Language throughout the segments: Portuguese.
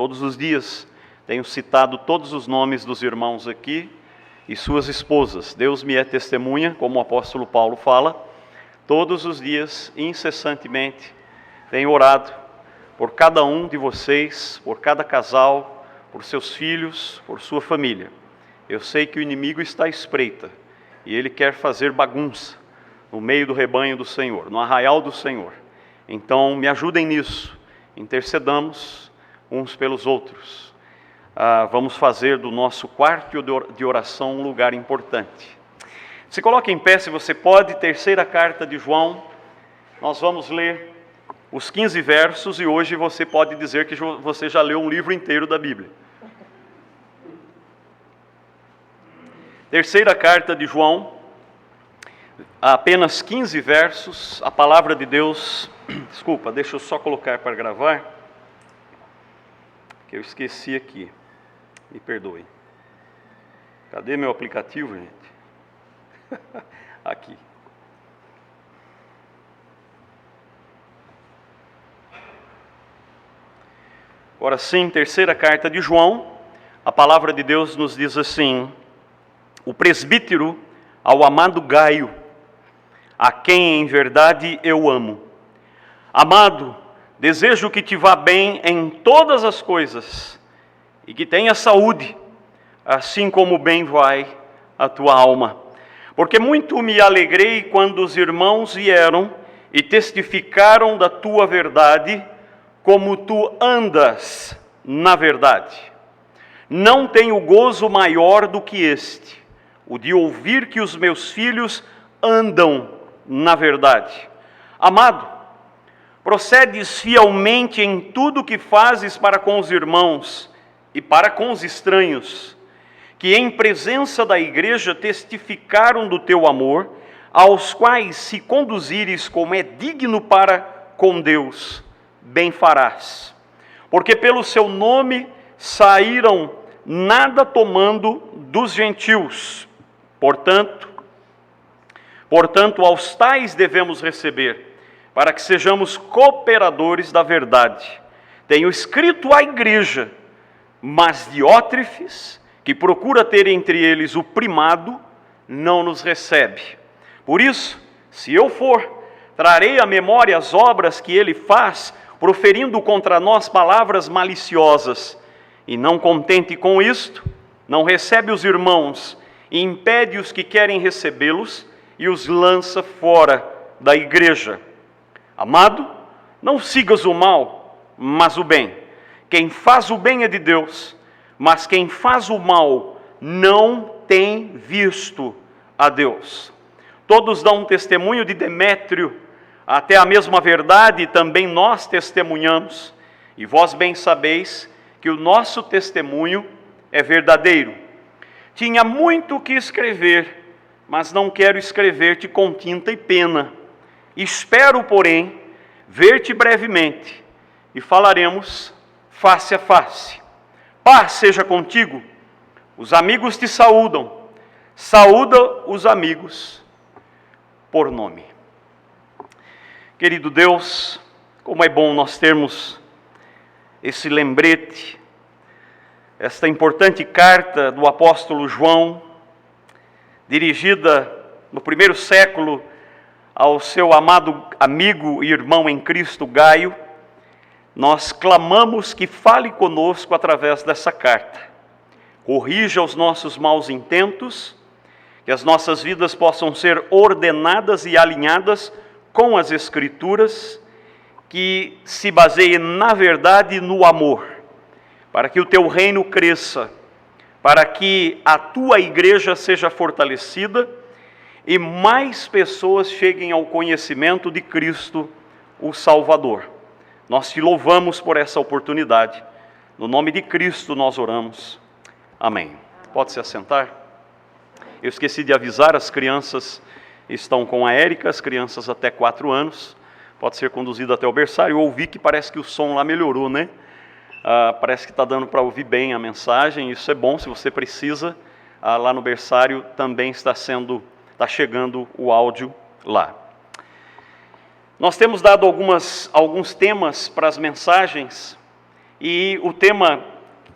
Todos os dias tenho citado todos os nomes dos irmãos aqui e suas esposas. Deus me é testemunha, como o apóstolo Paulo fala, todos os dias, incessantemente, tenho orado por cada um de vocês, por cada casal, por seus filhos, por sua família. Eu sei que o inimigo está à espreita e ele quer fazer bagunça no meio do rebanho do Senhor, no arraial do Senhor. Então, me ajudem nisso, intercedamos uns pelos outros. Vamos fazer do nosso quarto de oração um lugar importante. Se coloque em pé, se você pode, terceira carta de João. Nós vamos ler os 15 versos e hoje você pode dizer que você já leu um livro inteiro da Bíblia. Terceira carta de João, apenas 15 versos, a palavra de Deus. Desculpa, deixa eu só colocar para gravar, que eu esqueci aqui, me perdoe. Cadê meu aplicativo, gente? Aqui. Agora sim, terceira carta de João, a palavra de Deus nos diz assim: o presbítero ao amado Gaio, a quem em verdade eu amo. Amado, desejo que te vá bem em todas as coisas e que tenha saúde, assim como bem vai a tua alma. Porque muito me alegrei quando os irmãos vieram e testificaram da tua verdade, como tu andas na verdade. Não tenho gozo maior do que este, o de ouvir que os meus filhos andam na verdade. Amado, procedes fielmente em tudo que fazes para com os irmãos e para com os estranhos, que em presença da igreja testificaram do teu amor, aos quais se conduzires como é digno para com Deus, bem farás. Porque pelo seu nome saíram nada tomando dos gentios. Portanto, aos tais devemos receber, para que sejamos cooperadores da verdade. Tenho escrito à igreja, mas Diótrefes, que procura ter entre eles o primado, não nos recebe. Por isso, se eu for, trarei à memória as obras que ele faz, proferindo contra nós palavras maliciosas. E não contente com isto, não recebe os irmãos, e impede os que querem recebê-los, e os lança fora da igreja. Amado, não sigas o mal, mas o bem. Quem faz o bem é de Deus, mas quem faz o mal não tem visto a Deus. Todos dão um testemunho de Demétrio, até a mesma verdade também nós testemunhamos, e vós bem sabeis que o nosso testemunho é verdadeiro. Tinha muito o que escrever, mas não quero escrever-te com tinta e pena. Espero, porém, ver-te brevemente e falaremos face a face. Paz seja contigo. Os amigos te saúdam. Saúda os amigos por nome. Querido Deus, como é bom nós termos esse lembrete, esta importante carta do apóstolo João, dirigida no primeiro século ao seu amado amigo e irmão em Cristo Gaio. Nós clamamos que fale conosco através dessa carta. Corrija os nossos maus intentos, que as nossas vidas possam ser ordenadas e alinhadas com as Escrituras, que se baseiem na verdade e no amor, para que o teu reino cresça, para que a tua igreja seja fortalecida e mais pessoas cheguem ao conhecimento de Cristo, o Salvador. Nós te louvamos por essa oportunidade. No nome de Cristo nós oramos. Amém. Pode se assentar. Eu esqueci de avisar, as crianças estão com a Érica, as crianças até 4 anos. Pode ser conduzido até o berçário. Eu ouvi que parece que o som lá melhorou, né? Parece que está dando para ouvir bem a mensagem. Isso é bom, se você precisa. Lá no berçário também está chegando o áudio lá. Nós temos dado alguns temas para as mensagens E o tema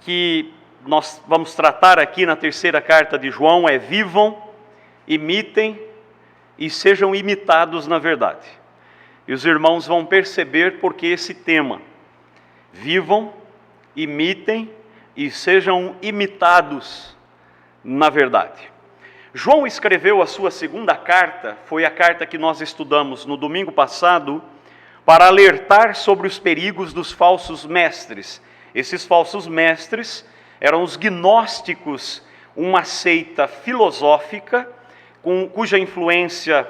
que nós vamos tratar aqui na terceira carta de João é: vivam, imitem e sejam imitados na verdade. E os irmãos vão perceber porque esse tema: vivam, imitem e sejam imitados na verdade. João escreveu a sua segunda carta, foi a carta que nós estudamos no domingo passado, para alertar sobre os perigos dos falsos mestres. Esses falsos mestres eram os gnósticos, uma seita filosófica, cuja influência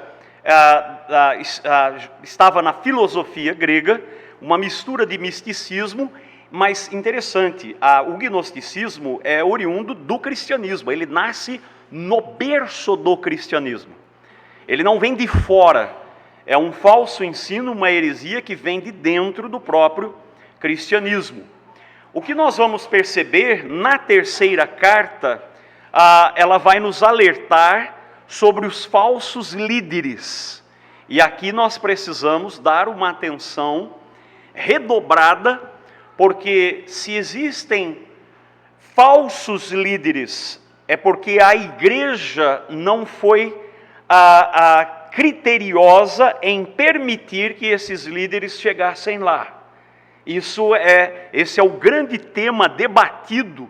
estava na filosofia grega, uma mistura de misticismo, mas interessante, o gnosticismo é oriundo do cristianismo, ele nasce no berço do cristianismo. Ele não vem de fora, é um falso ensino, uma heresia que vem de dentro do próprio cristianismo. O que nós vamos perceber na terceira carta, ela vai nos alertar sobre os falsos líderes. E aqui nós precisamos dar uma atenção redobrada, porque se existem falsos líderes, é porque a igreja não foi criteriosa em permitir que esses líderes chegassem lá. Esse é o grande tema debatido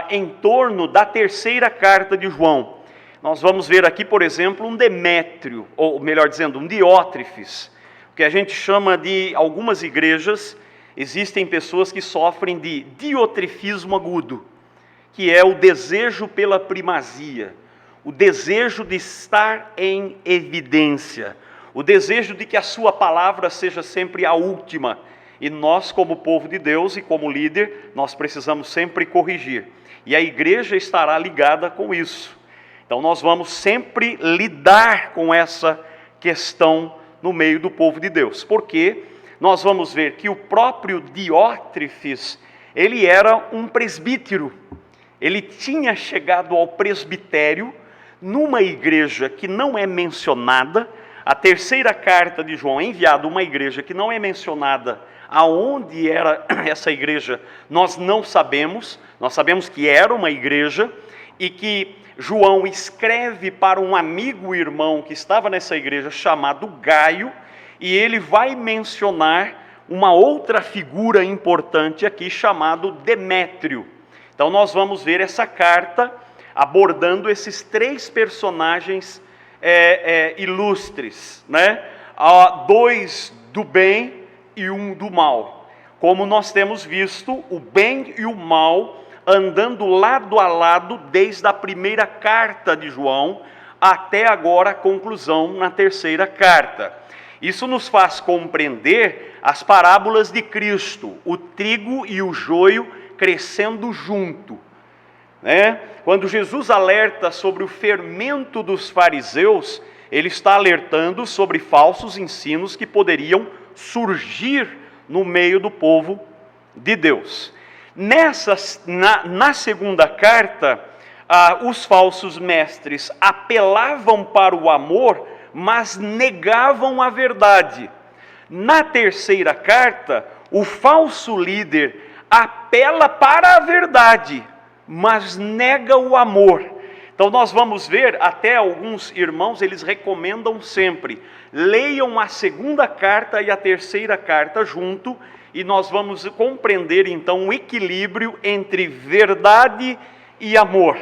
em torno da terceira carta de João. Nós vamos ver aqui, por exemplo, um Demétrio, ou melhor dizendo, um Diótrefes, que a gente chama de, algumas igrejas, existem pessoas que sofrem de diotrefismo agudo, que é o desejo pela primazia, o desejo de estar em evidência, o desejo de que a sua palavra seja sempre a última. E nós, como povo de Deus e como líder, nós precisamos sempre corrigir. E a igreja estará ligada com isso. Então nós vamos sempre lidar com essa questão no meio do povo de Deus. Porque nós vamos ver que o próprio Diótrefes, ele era um presbítero. Ele tinha chegado ao presbitério numa igreja que não é mencionada. A terceira carta de João é enviada a uma igreja que não é mencionada. Aonde era essa igreja, nós não sabemos. Nós sabemos que era uma igreja e que João escreve para um amigo irmão que estava nessa igreja chamado Gaio, e ele vai mencionar uma outra figura importante aqui chamado Demétrio. Então nós vamos ver essa carta abordando esses três personagens ilustres, né? Dois do bem e um do mal. Como nós temos visto, o bem e o mal andando lado a lado desde a primeira carta de João até agora a conclusão na terceira carta. Isso nos faz compreender as parábolas de Cristo, o trigo e o joio crescendo junto, né? Quando Jesus alerta sobre o fermento dos fariseus, ele está alertando sobre falsos ensinos que poderiam surgir no meio do povo de Deus. Na segunda carta, os falsos mestres apelavam para o amor, mas negavam a verdade. Na terceira carta, o falso líder apela para a verdade, mas nega o amor. Então nós vamos ver, até alguns irmãos, eles recomendam sempre, leiam a segunda carta e a terceira carta junto, e nós vamos compreender então o equilíbrio entre verdade e amor.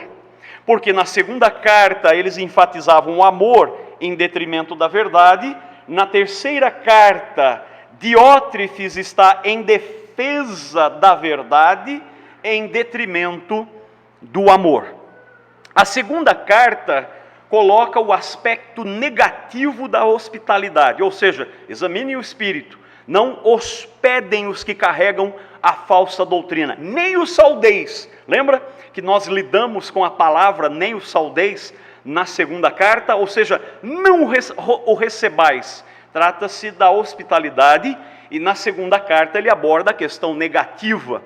Porque na segunda carta eles enfatizavam o amor em detrimento da verdade. Na terceira carta, Diótrefes está em defesa da verdade em detrimento do amor. A segunda carta coloca o aspecto negativo da hospitalidade, ou seja, examinem o espírito, não hospedem os que carregam a falsa doutrina, nem os saudeis. Lembra que nós lidamos com a palavra nem os saudeis na segunda carta? Ou seja, não o recebais. Trata-se da hospitalidade, e na segunda carta ele aborda a questão negativa.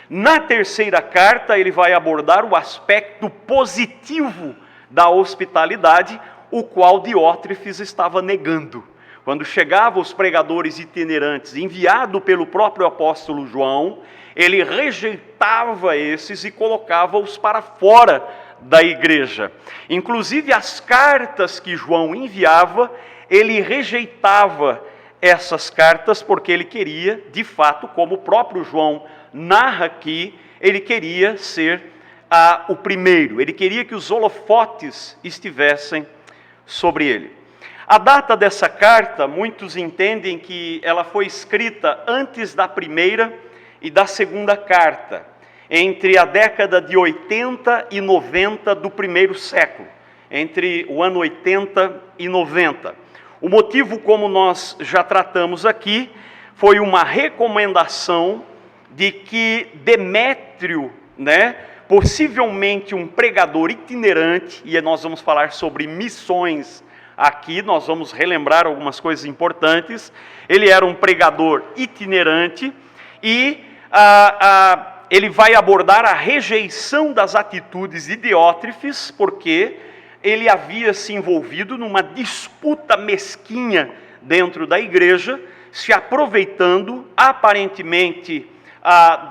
Na terceira carta ele vai abordar o aspecto positivo da hospitalidade, o qual Diótrefes estava negando. quando chegavam os pregadores itinerantes, enviado pelo próprio apóstolo João, ele rejeitava esses e colocava-os para fora da igreja. Inclusive as cartas que João enviava, ele rejeitava essas cartas porque ele queria, de fato, como o próprio João narra aqui, ele queria ser o primeiro, ele queria que os holofotes estivessem sobre ele. A data dessa carta, muitos entendem que ela foi escrita antes da primeira e da segunda carta, entre a década de 80 e 90 do primeiro século, entre o ano 80 e 90. O motivo, como nós já tratamos aqui, foi uma recomendação de que Demétrio, possivelmente um pregador itinerante, e nós vamos falar sobre missões aqui, nós vamos relembrar algumas coisas importantes. Ele era um pregador itinerante e ele vai abordar a rejeição das atitudes de Diótrefes, porque ele havia se envolvido numa disputa mesquinha dentro da igreja, se aproveitando aparentemente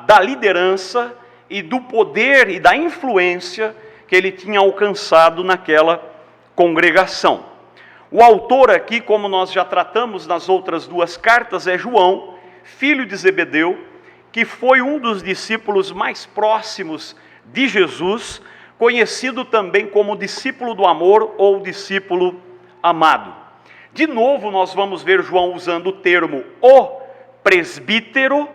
da liderança e do poder e da influência que ele tinha alcançado naquela congregação. O autor aqui, como nós já tratamos nas outras duas cartas, é João, filho de Zebedeu, que foi um dos discípulos mais próximos de Jesus, conhecido também como discípulo do amor ou discípulo amado. De novo, nós vamos ver João usando o termo o presbítero,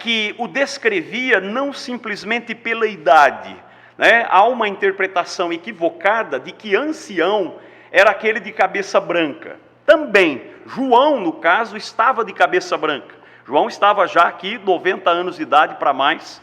que o descrevia não simplesmente pela idade. Há uma interpretação equivocada de que ancião era aquele de cabeça branca. Também, João, no caso, estava de cabeça branca. João estava já aqui, 90 anos de idade para mais,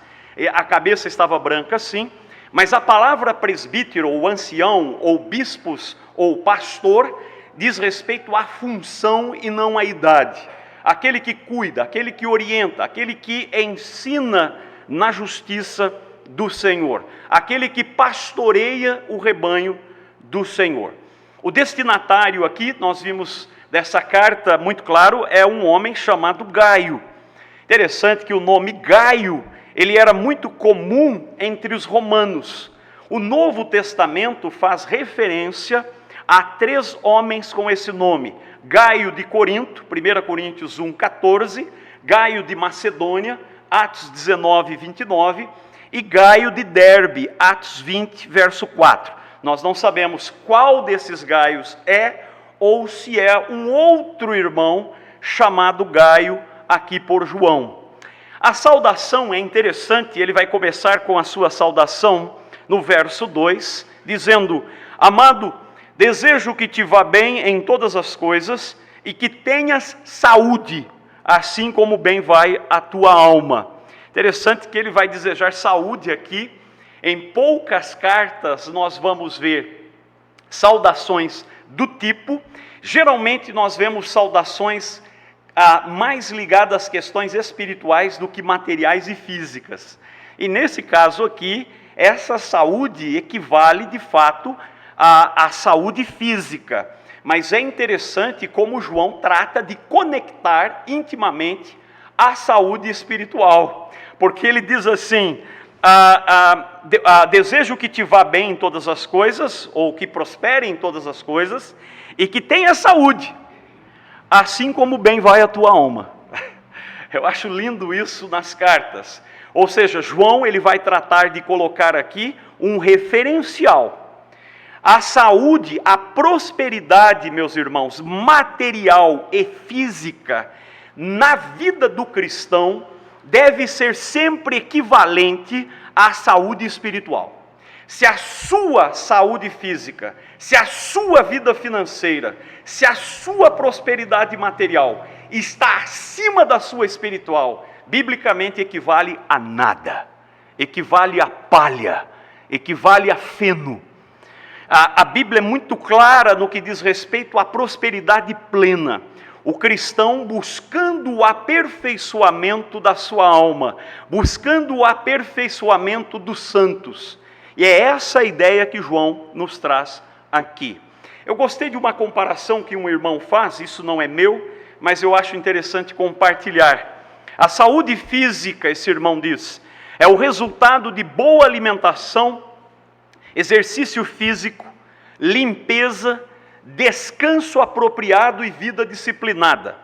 a cabeça estava branca sim, mas a palavra presbítero, ou ancião, ou bispos, ou pastor, diz respeito à função e não à idade. Aquele que cuida, aquele que orienta, aquele que ensina na justiça do Senhor, aquele que pastoreia o rebanho do Senhor. O destinatário aqui, nós vimos dessa carta muito claro, é um homem chamado Gaio. Interessante que o nome Gaio, ele era muito comum entre os romanos. O Novo Testamento faz referência a 3 homens com esse nome: Gaio de Corinto, 1 Coríntios 1,14, Gaio de Macedônia, Atos 19, 29, e Gaio de Derbe, Atos 20, verso 4. Nós não sabemos qual desses Gaios é, ou se é um outro irmão chamado Gaio aqui por João. A saudação é interessante, ele vai começar com a sua saudação no verso 2, dizendo: amado, desejo que te vá bem em todas as coisas e que tenhas saúde, assim como bem vai a tua alma. Interessante que ele vai desejar saúde aqui. Em poucas cartas nós vamos ver saudações do tipo. Geralmente nós vemos saudações mais ligadas às questões espirituais do que materiais e físicas. E nesse caso aqui, essa saúde equivale de fato à saúde física. Mas é interessante como João trata de conectar intimamente a saúde espiritual. Porque ele diz assim: desejo que te vá bem em todas as coisas, ou que prospere em todas as coisas, e que tenha saúde, assim como bem vai a tua alma. Eu acho lindo isso nas cartas. Ou seja, João ele vai tratar de colocar aqui um referencial. A saúde, a prosperidade, meus irmãos, material e física, na vida do cristão, deve ser sempre equivalente à saúde espiritual. Se a sua saúde física, se a sua vida financeira, se a sua prosperidade material está acima da sua espiritual, biblicamente equivale a nada, equivale a palha, equivale a feno. A Bíblia é muito clara no que diz respeito à prosperidade plena. O cristão buscando o aperfeiçoamento da sua alma, buscando o aperfeiçoamento dos santos. E é essa a ideia que João nos traz aqui. Eu gostei de uma comparação que um irmão faz, isso não é meu, mas eu acho interessante compartilhar. A saúde física, esse irmão diz, é o resultado de boa alimentação, exercício físico, limpeza, descanso apropriado e vida disciplinada.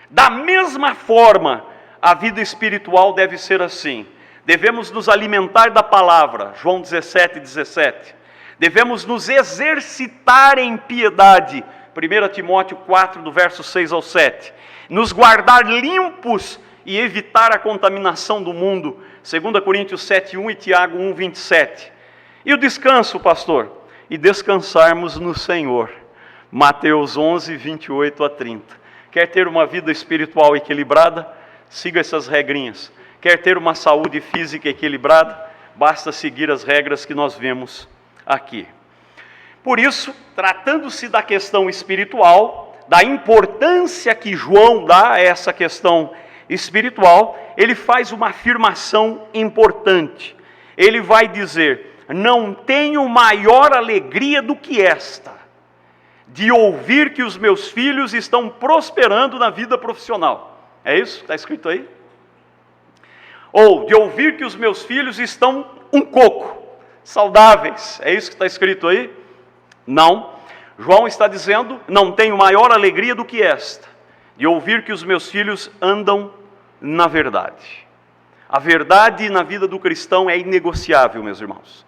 Da mesma forma, a vida espiritual deve ser assim. Devemos nos alimentar da palavra, João 17:17. Devemos nos exercitar em piedade, 1 Timóteo 4, do verso 6 ao 7. Nos guardar limpos e evitar a contaminação do mundo, 2 Coríntios 7:1 e Tiago 1:27. E o descanso, pastor? E descansarmos no Senhor, Mateus 11:28 a 30. Quer ter uma vida espiritual equilibrada? Siga essas regrinhas. Quer ter uma saúde física equilibrada? Basta seguir as regras que nós vemos aqui. Por isso, tratando-se da questão espiritual, da importância que João dá a essa questão espiritual, ele faz uma afirmação importante. Ele vai dizer: não tenho maior alegria do que esta, de ouvir que os meus filhos estão prosperando na vida profissional. É isso que está escrito aí? Ou de ouvir que os meus filhos estão um coco, saudáveis. É isso que está escrito aí? Não. João está dizendo: não tenho maior alegria do que esta, de ouvir que os meus filhos andam na verdade. A verdade na vida do cristão é inegociável, meus irmãos.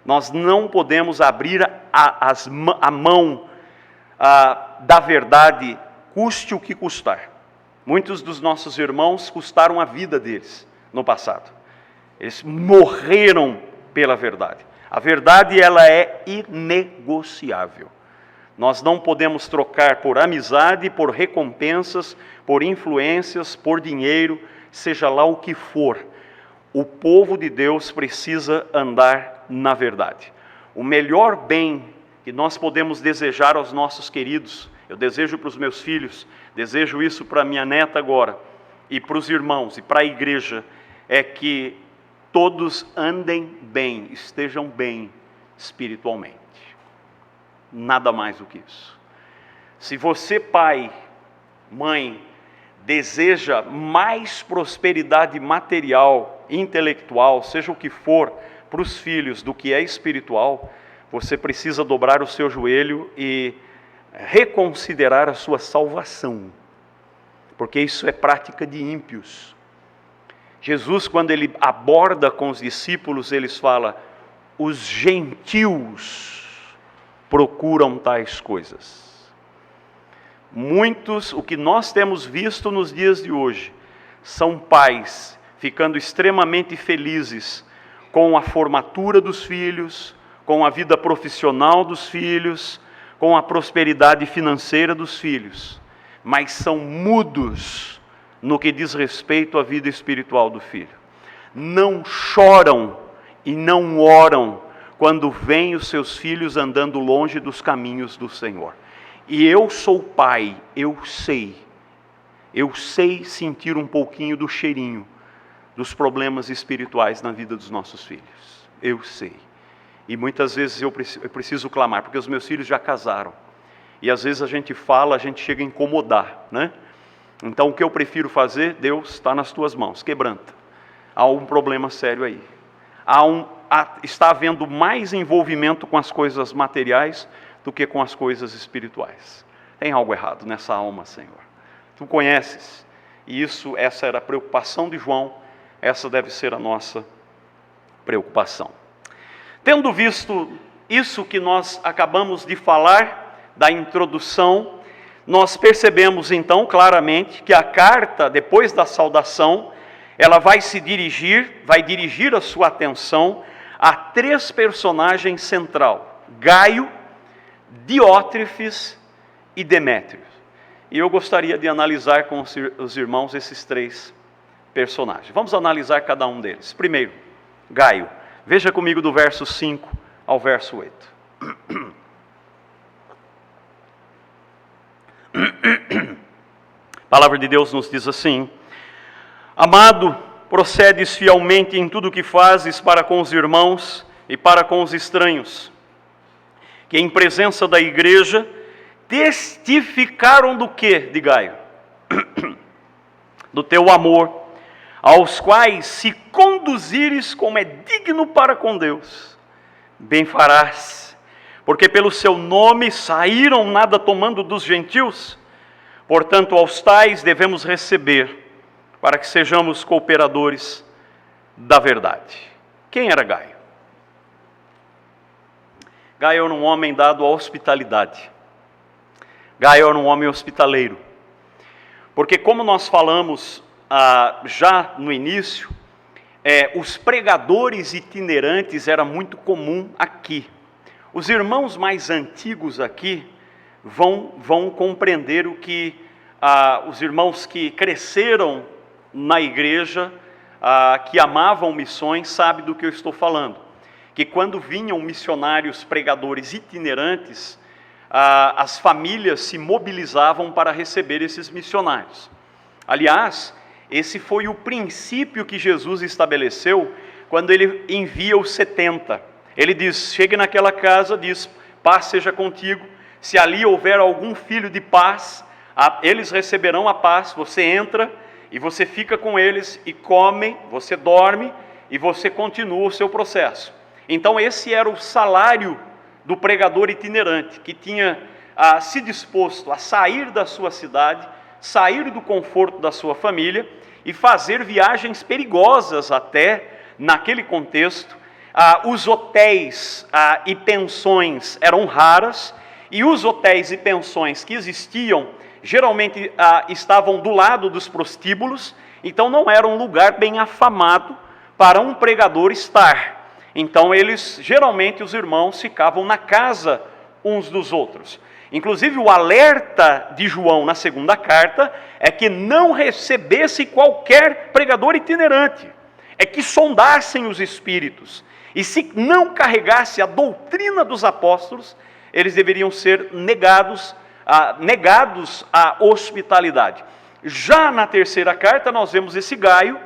Nós não podemos abrir a mão da verdade, custe o que custar. Muitos dos nossos irmãos custaram a vida deles no passado. Eles morreram pela verdade. A verdade, ela é inegociável. Nós não podemos trocar por amizade, por recompensas, por influências, por dinheiro, seja lá o que for. O povo de Deus precisa andar na verdade. O melhor bem que nós podemos desejar aos nossos queridos, eu desejo para os meus filhos, desejo isso para minha neta agora, e para os irmãos, e para a igreja, é que todos andem bem, estejam bem espiritualmente. Nada mais do que isso. Se você, pai, mãe, deseja mais prosperidade material, intelectual, seja o que for, para os filhos do que é espiritual, você precisa dobrar o seu joelho e reconsiderar a sua salvação, porque isso é prática de ímpios. Jesus, quando ele aborda com os discípulos, ele fala: os gentios procuram tais coisas. Muitos, o que nós temos visto nos dias de hoje, são pais ficando extremamente felizes com a formatura dos filhos, com a vida profissional dos filhos, com a prosperidade financeira dos filhos, mas são mudos no que diz respeito à vida espiritual do filho. Não choram e não oram quando veem os seus filhos andando longe dos caminhos do Senhor. E eu sou pai, eu sei sentir um pouquinho do cheirinho dos problemas espirituais na vida dos nossos filhos. Eu sei. E muitas vezes eu preciso clamar, porque os meus filhos já casaram. E às vezes a gente fala, a gente chega a incomodar, né? Então o que eu prefiro fazer? Deus, está nas tuas mãos, quebranta. Há um problema sério aí. Está havendo mais envolvimento com as coisas materiais do que com as coisas espirituais. Tem algo errado nessa alma, Senhor. Tu conheces. E essa era a preocupação de João, essa deve ser a nossa preocupação. Tendo visto isso que nós acabamos de falar, da introdução, nós percebemos então claramente que a carta, depois da saudação, ela vai dirigir a sua atenção a três personagens centrais: Gaio, Diótrefes e Demétrio. E eu gostaria de analisar com os irmãos esses três personagens. Vamos analisar cada um deles. Primeiro, Gaio. Veja comigo do verso 5 ao verso 8. A palavra de Deus nos diz assim: amado, procedes fielmente em tudo o que fazes para com os irmãos e para com os estranhos. que em presença da igreja testificaram do quê, de Gaio? Do teu amor, aos quais se conduzires como é digno para com Deus, bem farás, porque pelo seu nome saíram nada tomando dos gentios, portanto aos tais devemos receber, para que sejamos cooperadores da verdade. Quem era Gaio? Gaio era um homem dado à hospitalidade. Gaio era um homem hospitaleiro. Porque como nós falamos já no início, os pregadores itinerantes era muito comum aqui. Os irmãos mais antigos aqui vão compreender o que os irmãos que cresceram na igreja, que amavam missões, sabem do que eu estou falando. Que quando vinham missionários pregadores itinerantes, as famílias se mobilizavam para receber esses missionários. Aliás, esse foi o princípio que Jesus estabeleceu quando ele envia os 70. Ele diz, chegue naquela casa, diz, paz seja contigo, se ali houver algum filho de paz, eles receberão a paz, você entra e você fica com eles e come, você dorme e você continua o seu processo. Então esse era o salário do pregador itinerante, que tinha se disposto a sair da sua cidade, sair do conforto da sua família e fazer viagens perigosas até, naquele contexto. Os hotéis e pensões eram raras, e os hotéis e pensões que existiam, geralmente estavam do lado dos prostíbulos, então não era um lugar bem afamado para um pregador estar. Então geralmente os irmãos ficavam na casa uns dos outros. Inclusive o alerta de João na segunda carta é que não recebesse qualquer pregador itinerante, é que sondassem os espíritos, e se não carregasse a doutrina dos apóstolos, eles deveriam ser negados à hospitalidade. Já na terceira carta nós vemos esse Gaio,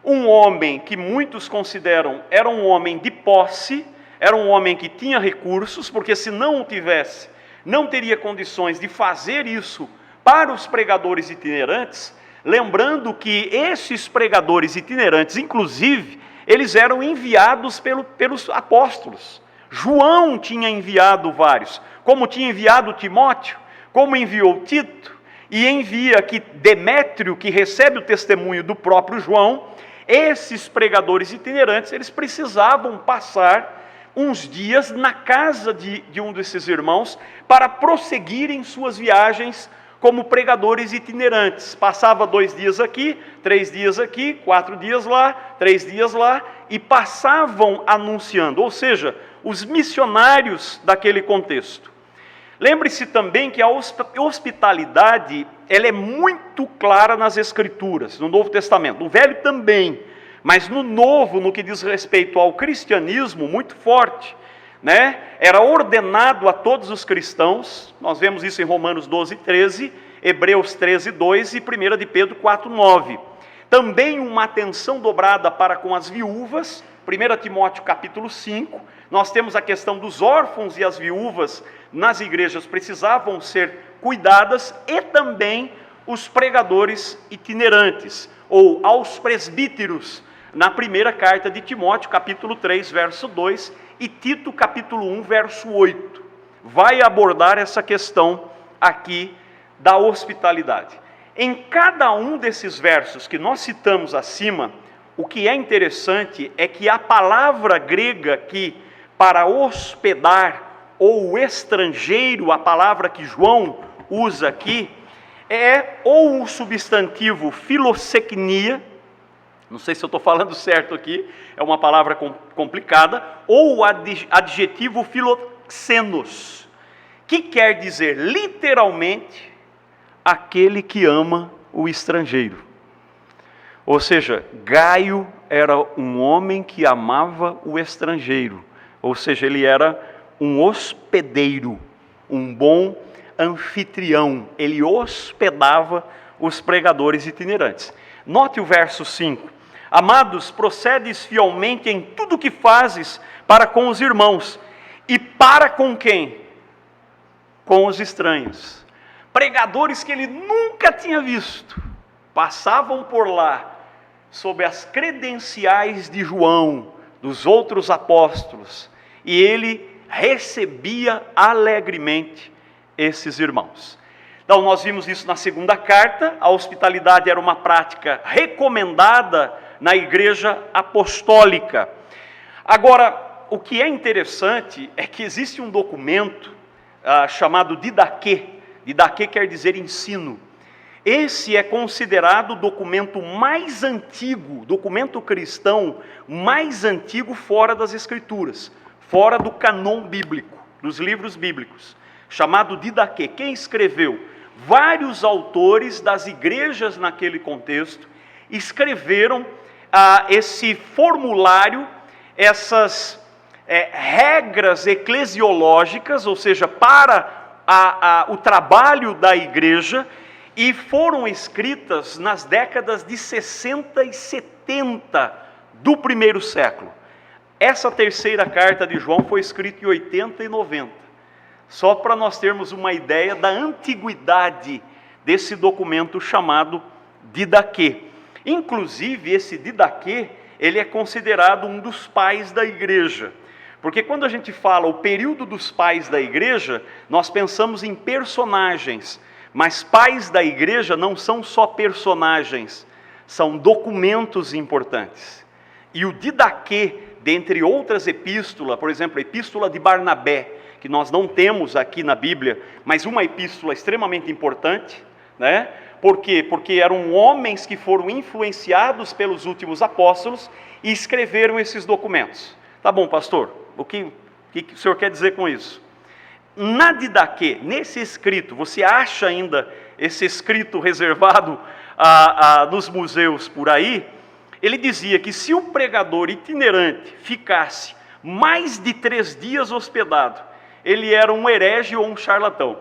um homem que muitos consideram era um homem de posse, era um homem que tinha recursos, porque se não o tivesse, não teria condições de fazer isso para os pregadores itinerantes, lembrando que esses pregadores itinerantes, inclusive, eles eram enviados pelos apóstolos. João tinha enviado vários, como tinha enviado Timóteo, como enviou Tito, e envia aqui Demétrio, que recebe o testemunho do próprio João. Esses pregadores itinerantes, eles precisavam passar uns dias na casa de um desses irmãos para prosseguirem suas viagens como pregadores itinerantes. Passava 2 dias aqui, 3 dias aqui, 4 dias lá, 3 dias lá, e passavam anunciando, ou seja, os missionários daquele contexto. Lembre-se também que a hospitalidade, ela é muito clara nas Escrituras, no Novo Testamento, no Velho também, mas no Novo, no que diz respeito ao cristianismo, muito forte, né? Era ordenado a todos os cristãos, nós vemos isso em Romanos 12, 13, Hebreus 13, 2 e 1 de Pedro 4, 9. Também uma atenção dobrada para com as viúvas, 1 Timóteo capítulo 5, nós temos a questão dos órfãos e as viúvas nas igrejas precisavam ser cuidadas, e também os pregadores itinerantes, ou aos presbíteros, na primeira carta de Timóteo, capítulo 3, verso 2, e Tito, capítulo 1, verso 8. Vai abordar essa questão aqui da hospitalidade. Em cada um desses versos que nós citamos acima, o que é interessante é que a palavra grega que para hospedar ou estrangeiro, a palavra que João usa aqui, é ou o substantivo filosecnia, não sei se eu estou falando certo aqui, é uma palavra complicada, ou o adjetivo filoxenos, que quer dizer literalmente aquele que ama o estrangeiro. Ou seja, Gaio era um homem que amava o estrangeiro, ou seja, ele era um hospedeiro, um bom anfitrião, ele hospedava os pregadores itinerantes. Note o verso 5: amados, procedes fielmente em tudo o que fazes para com os irmãos, e para com quem? com os estranhos. Pregadores que ele nunca tinha visto passavam por lá sob as credenciais de João, dos outros apóstolos, e ele recebia alegremente esses irmãos. Então nós vimos isso na segunda carta. A hospitalidade era uma prática recomendada na igreja apostólica. Agora, o que é interessante é que existe um documento chamado Didaquê. Didaquê quer dizer ensino. Esse é considerado o documento mais antigo, documento cristão mais antigo fora das Escrituras, fora do canon bíblico, dos livros bíblicos, chamado Didaquê. Quem escreveu? Vários autores das igrejas naquele contexto escreveram esse formulário, essas regras eclesiológicas, ou seja, para o trabalho da igreja, e foram escritas nas décadas de 60 e 70 do primeiro século. Essa terceira carta de João foi escrita em 80 e 90. Só para nós termos uma ideia da antiguidade desse documento chamado Didaquê. Inclusive, esse Didaquê, ele é considerado um dos pais da igreja. Porque quando a gente fala o período dos pais da igreja, nós pensamos em personagens. Mas pais da igreja não são só personagens, são documentos importantes. E o Didaquê, dentre outras epístolas, por exemplo, a epístola de Barnabé, que nós não temos aqui na Bíblia, mas uma epístola extremamente importante, né? Por quê? Porque eram homens que foram influenciados pelos últimos apóstolos e escreveram esses documentos. Tá bom, pastor, o que o senhor quer dizer com isso? Na Didaquê, nesse escrito, você acha ainda esse escrito reservado nos museus por aí? Ele dizia que se o pregador itinerante ficasse mais de 3 dias hospedado, ele era um herege ou um charlatão.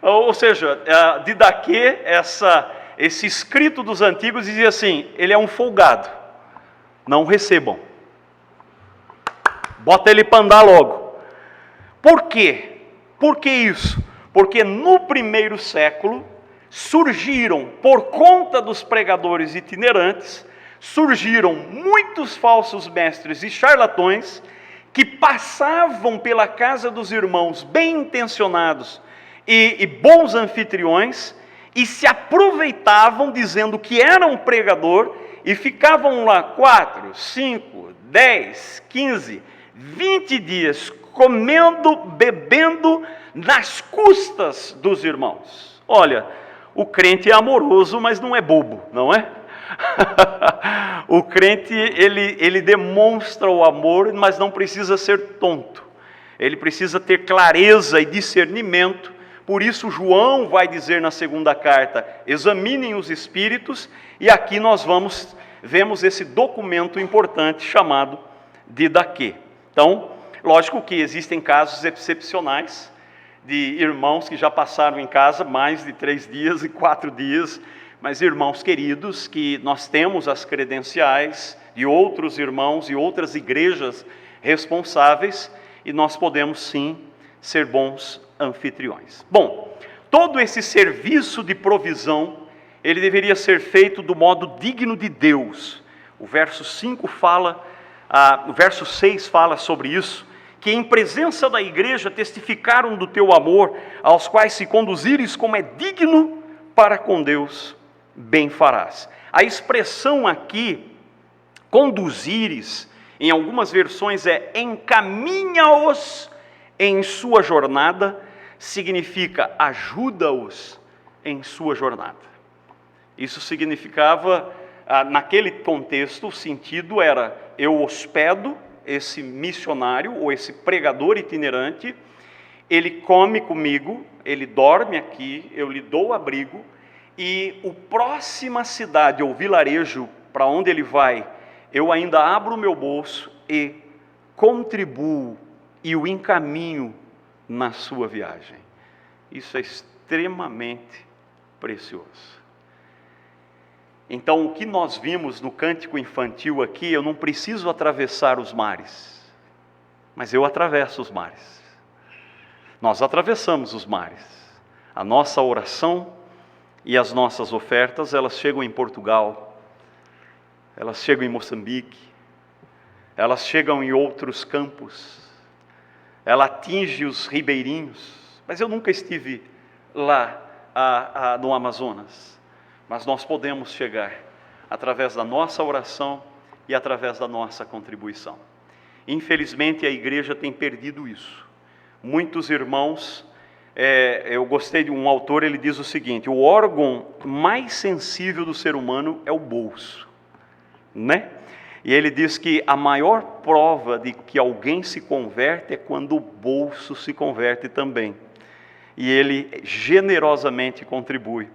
Ou seja, Didaquê, esse escrito dos antigos dizia assim: ele é um folgado, não recebam, bota ele para andar logo. Por quê? Por que isso? Porque no primeiro século surgiram, por conta dos pregadores itinerantes, surgiram muitos falsos mestres e charlatões que passavam pela casa dos irmãos bem intencionados e bons anfitriões e se aproveitavam dizendo que eram pregador e ficavam lá 4, 5, 10, 15, 20 dias comendo, bebendo nas custas dos irmãos. Olha, o crente é amoroso, mas não é bobo, não é? O crente, ele demonstra o amor, mas não precisa ser tonto. Ele precisa ter clareza e discernimento. Por isso João vai dizer na segunda carta: examinem os espíritos, e aqui nós vemos esse documento importante chamado Didaquê. Então, lógico que existem casos excepcionais de irmãos que já passaram em casa mais de 3 dias e 4 dias, mas irmãos queridos, que nós temos as credenciais de outros irmãos e outras igrejas responsáveis, e nós podemos sim ser bons anfitriões. Bom, todo esse serviço de provisão, ele deveria ser feito do modo digno de Deus. O verso 5 fala, o verso 6 fala sobre isso, que em presença da igreja testificaram do teu amor, aos quais se conduzires como é digno para com Deus, bem farás. A expressão aqui, conduzires, em algumas versões é encaminha-os em sua jornada, significa ajuda-os em sua jornada. Isso significava, naquele contexto, o sentido era: eu hospedo esse missionário ou esse pregador itinerante, ele come comigo, ele dorme aqui, eu lhe dou abrigo, e a próxima cidade ou vilarejo para onde ele vai, eu ainda abro o meu bolso e contribuo e o encaminho na sua viagem. Isso é extremamente precioso. Então, o que nós vimos no cântico infantil aqui, eu não preciso atravessar os mares, mas eu atravesso os mares. Nós atravessamos os mares. A nossa oração e as nossas ofertas, elas chegam em Portugal, elas chegam em Moçambique, elas chegam em outros campos, ela atinge os ribeirinhos, mas eu nunca estive lá no Amazonas, mas nós podemos chegar através da nossa oração e através da nossa contribuição. Infelizmente a igreja tem perdido isso. Muitos irmãos, eu gostei de um autor, ele diz o seguinte: o órgão mais sensível do ser humano é o bolso, né? E ele diz que a maior prova de que alguém se converte é quando o bolso se converte também. E ele generosamente contribui.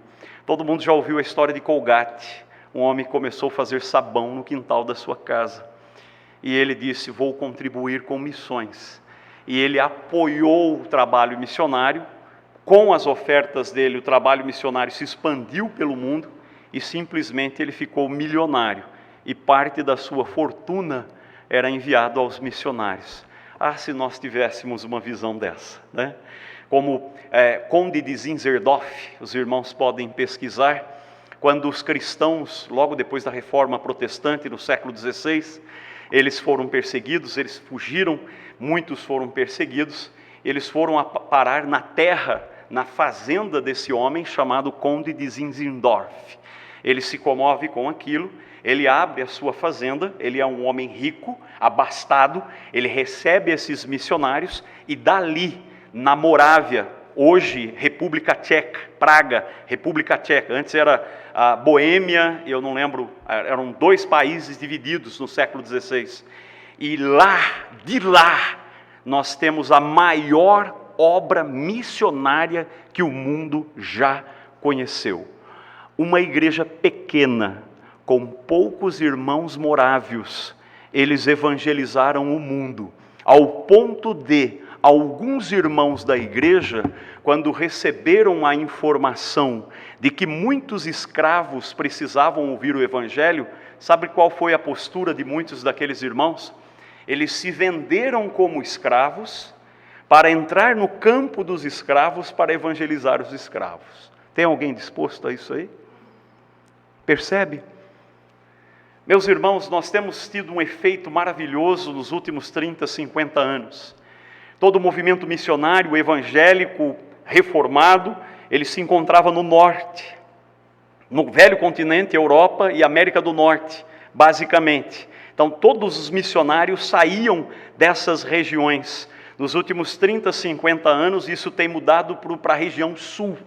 Todo mundo já ouviu a história de Colgate. Um homem começou a fazer sabão no quintal da sua casa. E ele disse: vou contribuir com missões. E ele apoiou o trabalho missionário. Com as ofertas dele, o trabalho missionário se expandiu pelo mundo e simplesmente ele ficou milionário. E parte da sua fortuna era enviado aos missionários. Ah, se nós tivéssemos uma visão dessa, né? Como Conde de Zinzendorf, os irmãos podem pesquisar, quando os cristãos, logo depois da Reforma Protestante, no século XVI, eles foram perseguidos, eles fugiram, muitos foram perseguidos, eles foram parar na terra, na fazenda desse homem chamado Conde de Zinzendorf. Ele se comove com aquilo, ele abre a sua fazenda, ele é um homem rico, abastado, ele recebe esses missionários e dali, na Morávia, hoje República Tcheca, Praga, República Tcheca, antes era a Boêmia, eu não lembro, eram 2 países divididos no século XVI, e de lá, nós temos a maior obra missionária que o mundo já conheceu. Uma igreja pequena, com poucos irmãos morávios, eles evangelizaram o mundo, ao ponto de alguns irmãos da igreja, quando receberam a informação de que muitos escravos precisavam ouvir o evangelho, sabe qual foi a postura de muitos daqueles irmãos? Eles se venderam como escravos para entrar no campo dos escravos para evangelizar os escravos. Tem alguém disposto a isso aí? Percebe? Meus irmãos, nós temos tido um efeito maravilhoso nos últimos 30, 50 anos. Todo o movimento missionário evangélico reformado, ele se encontrava no norte, no velho continente, Europa e América do Norte, basicamente. Então todos os missionários saíam dessas regiões. Nos últimos 30, 50 anos, isso tem mudado para a região sul.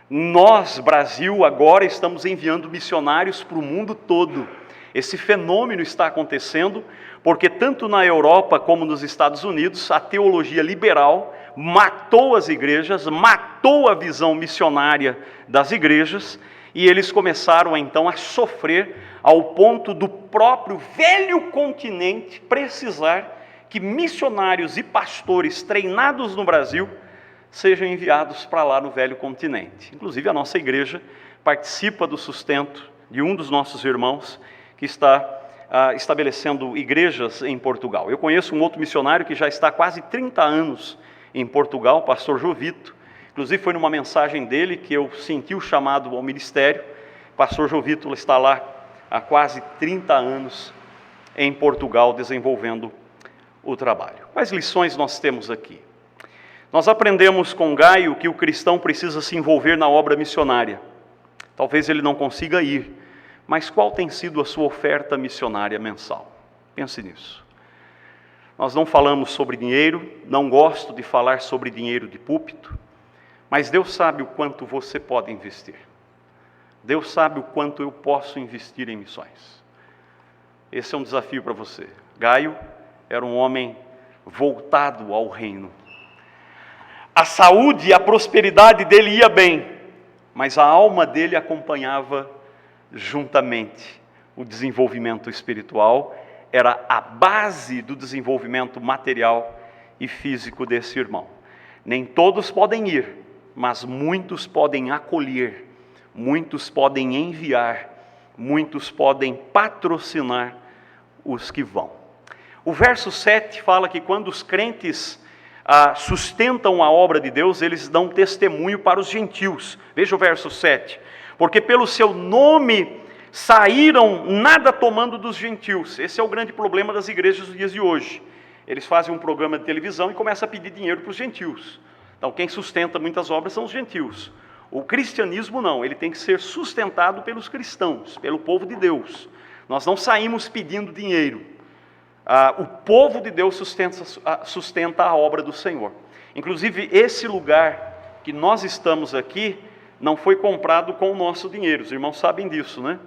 Nós, Brasil, agora estamos enviando missionários para o mundo todo. Esse fenômeno está acontecendo porque tanto na Europa como nos Estados Unidos, a teologia liberal matou as igrejas, matou a visão missionária das igrejas, e eles começaram então a sofrer ao ponto do próprio velho continente precisar que missionários e pastores treinados no Brasil sejam enviados para lá no velho continente. Inclusive a nossa igreja participa do sustento de um dos nossos irmãos que está estabelecendo igrejas em Portugal. Eu conheço um outro missionário que já está há quase 30 anos em Portugal, pastor Jovito. Inclusive foi numa mensagem dele que eu senti o chamado ao ministério. Pastor Jovito está lá há quase 30 anos em Portugal desenvolvendo o trabalho. Quais lições nós temos aqui? Nós aprendemos com Gaio que o cristão precisa se envolver na obra missionária. Talvez ele não consiga ir, mas qual tem sido a sua oferta missionária mensal? Pense nisso. Nós não falamos sobre dinheiro, não gosto de falar sobre dinheiro de púlpito, mas Deus sabe o quanto você pode investir. Deus sabe o quanto eu posso investir em missões. Esse é um desafio para você. Gaio era um homem voltado ao reino. A saúde e a prosperidade dele ia bem, mas a alma dele acompanhava juntamente o desenvolvimento espiritual, era a base do desenvolvimento material e físico desse irmão. Nem todos podem ir, mas muitos podem acolher, muitos podem enviar, muitos podem patrocinar os que vão. O verso 7 fala que quando os crentes sustentam a obra de Deus, eles dão testemunho para os gentios. Veja o verso 7. Porque pelo seu nome saíram, nada tomando dos gentios. Esse é o grande problema das igrejas dos dias de hoje. Eles fazem um programa de televisão e começam a pedir dinheiro para os gentios. Então quem sustenta muitas obras são os gentios. O cristianismo não, ele tem que ser sustentado pelos cristãos, pelo povo de Deus. Nós não saímos pedindo dinheiro. O povo de Deus sustenta a obra do Senhor. Inclusive, esse lugar que nós estamos aqui não foi comprado com o nosso dinheiro. Os irmãos sabem disso, né?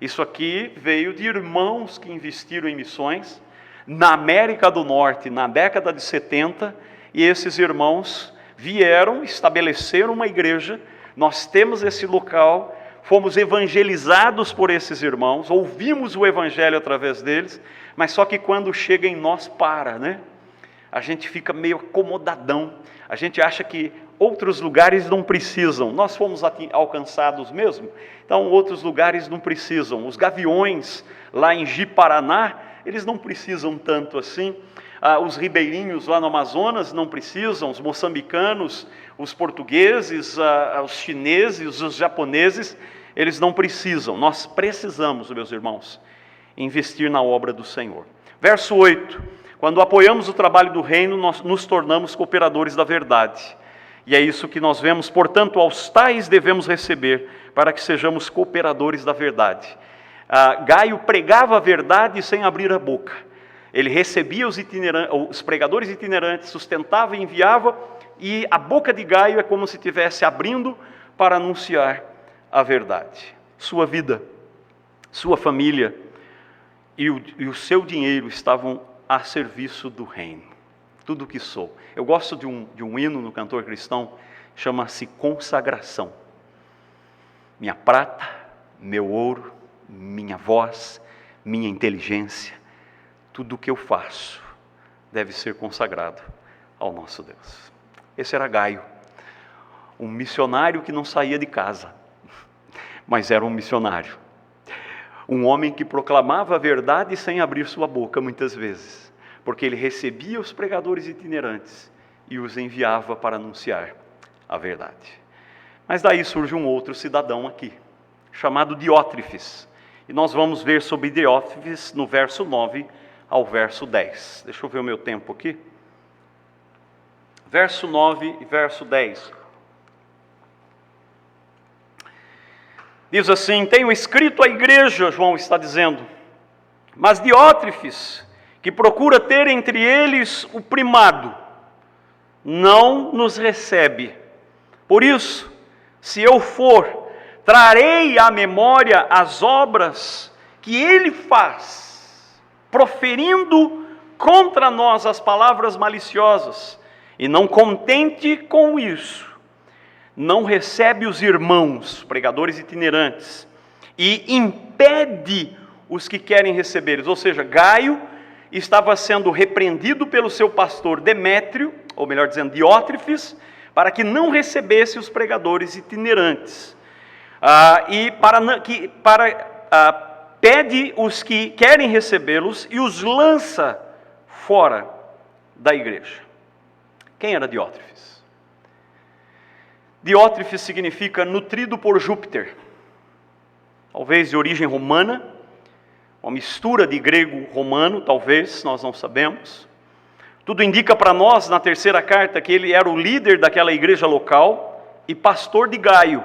Isso aqui veio de irmãos que investiram em missões na América do Norte, na década de 70, e esses irmãos vieram, estabeleceram uma igreja. Nós temos esse local, fomos evangelizados por esses irmãos, ouvimos o evangelho através deles, mas só que quando chega em nós né? A gente fica meio acomodadão, a gente acha que outros lugares não precisam. Nós fomos alcançados mesmo, então outros lugares não precisam. Os gaviões lá em Ji-Paraná, eles não precisam tanto assim. Os ribeirinhos lá no Amazonas não precisam, os moçambicanos, os portugueses, os chineses, os japoneses, eles não precisam. Nós precisamos, meus irmãos, investir na obra do Senhor. Verso 8, quando apoiamos o trabalho do reino, nós nos tornamos cooperadores da verdade. E é isso que nós vemos, portanto, aos tais devemos receber, para que sejamos cooperadores da verdade. Gaio pregava a verdade sem abrir a boca. Ele recebia os pregadores itinerantes, sustentava e enviava, e a boca de Gaio é como se estivesse abrindo para anunciar a verdade. Sua vida, sua família e o seu dinheiro estavam a serviço do reino. Tudo o que sou. Eu gosto de um hino no cantor cristão, chama-se Consagração. Minha prata, meu ouro, minha voz, minha inteligência, tudo o que eu faço deve ser consagrado ao nosso Deus. Esse era Gaio, um missionário que não saía de casa, mas era um missionário. Um homem que proclamava a verdade sem abrir sua boca muitas vezes, porque ele recebia os pregadores itinerantes e os enviava para anunciar a verdade. Mas daí surge um outro cidadão aqui, chamado Diótrefes. E nós vamos ver sobre Diótrefes no verso 9 ao verso 10. Deixa eu ver o meu tempo aqui. Verso 9 e verso 10. Diz assim: tenho escrito à igreja, João está dizendo, mas Diótrefes, que procura ter entre eles o primado, não nos recebe. Por isso, se eu for, trarei à memória as obras que ele faz, proferindo contra nós as palavras maliciosas, e não contente com isso, não recebe os irmãos, pregadores itinerantes, e impede os que querem recebê-los. Ou seja, Gaio estava sendo repreendido pelo seu pastor Demétrio, ou melhor dizendo, Diótrefes, para que não recebesse os pregadores itinerantes. Pede os que querem recebê-los e os lança fora da igreja. Quem era Diótrefes? Diótrefes significa nutrido por Júpiter, talvez de origem romana, uma mistura de grego-romano, talvez, nós não sabemos. Tudo indica para nós, na terceira carta, que ele era o líder daquela igreja local e pastor de Gaio.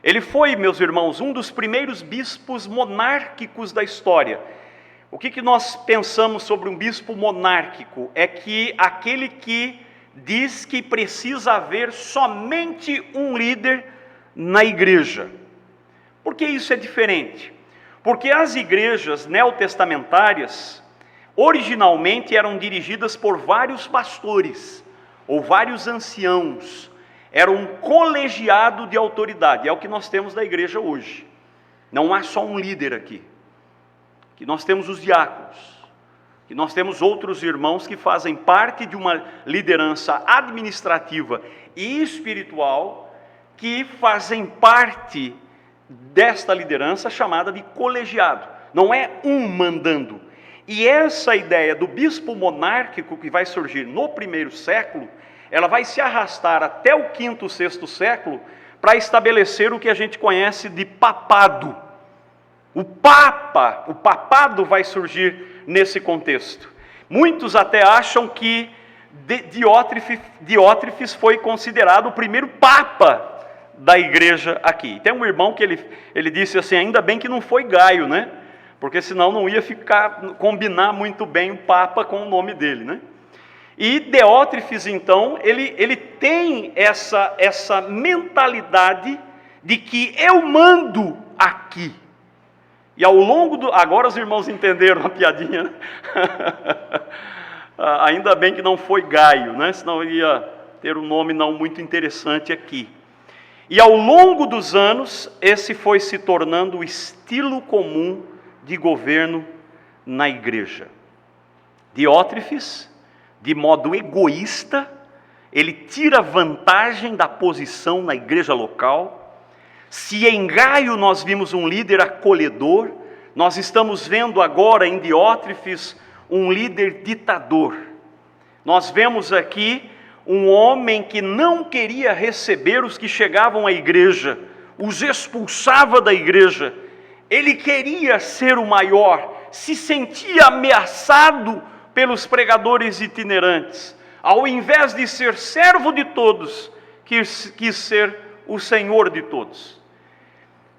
Ele foi, meus irmãos, um dos primeiros bispos monárquicos da história. O que nós pensamos sobre um bispo monárquico? É que aquele que diz que precisa haver somente um líder na igreja. Por que isso é diferente? Porque as igrejas neotestamentárias, originalmente eram dirigidas por vários pastores, ou vários anciãos. Era um colegiado de autoridade, é o que nós temos da igreja hoje. Não há só um líder aqui. Que nós temos os diáconos, que nós temos outros irmãos que fazem parte de uma liderança administrativa e espiritual, que fazem parte desta liderança chamada de colegiado. Não é um mandando. E essa ideia do bispo monárquico que vai surgir no primeiro século, ela vai se arrastar até o quinto, sexto século, para estabelecer o que a gente conhece de papado. O papado vai surgir nesse contexto. Muitos até acham que Diótrefes foi considerado o primeiro papa da igreja aqui. Tem um irmão que ele disse assim, ainda bem que não foi Gaio, né? Porque senão não ia combinar muito bem o papa com o nome dele, né? E Diótrefes, então, ele tem essa mentalidade de que eu mando aqui. E ao longo agora os irmãos entenderam a piadinha, né? Ainda bem que não foi Gaio, né? Senão ia ter um nome não muito interessante aqui. E ao longo dos anos, esse foi se tornando o estilo comum de governo na igreja. Diótrefes, de modo egoísta, ele tira vantagem da posição na igreja local. Se em Gaio nós vimos um líder acolhedor, nós estamos vendo agora em Diótrefes um líder ditador. Nós vemos aqui um homem que não queria receber os que chegavam à igreja, os expulsava da igreja. Ele queria ser o maior, se sentia ameaçado pelos pregadores itinerantes. Ao invés de ser servo de todos, quis ser o senhor de todos.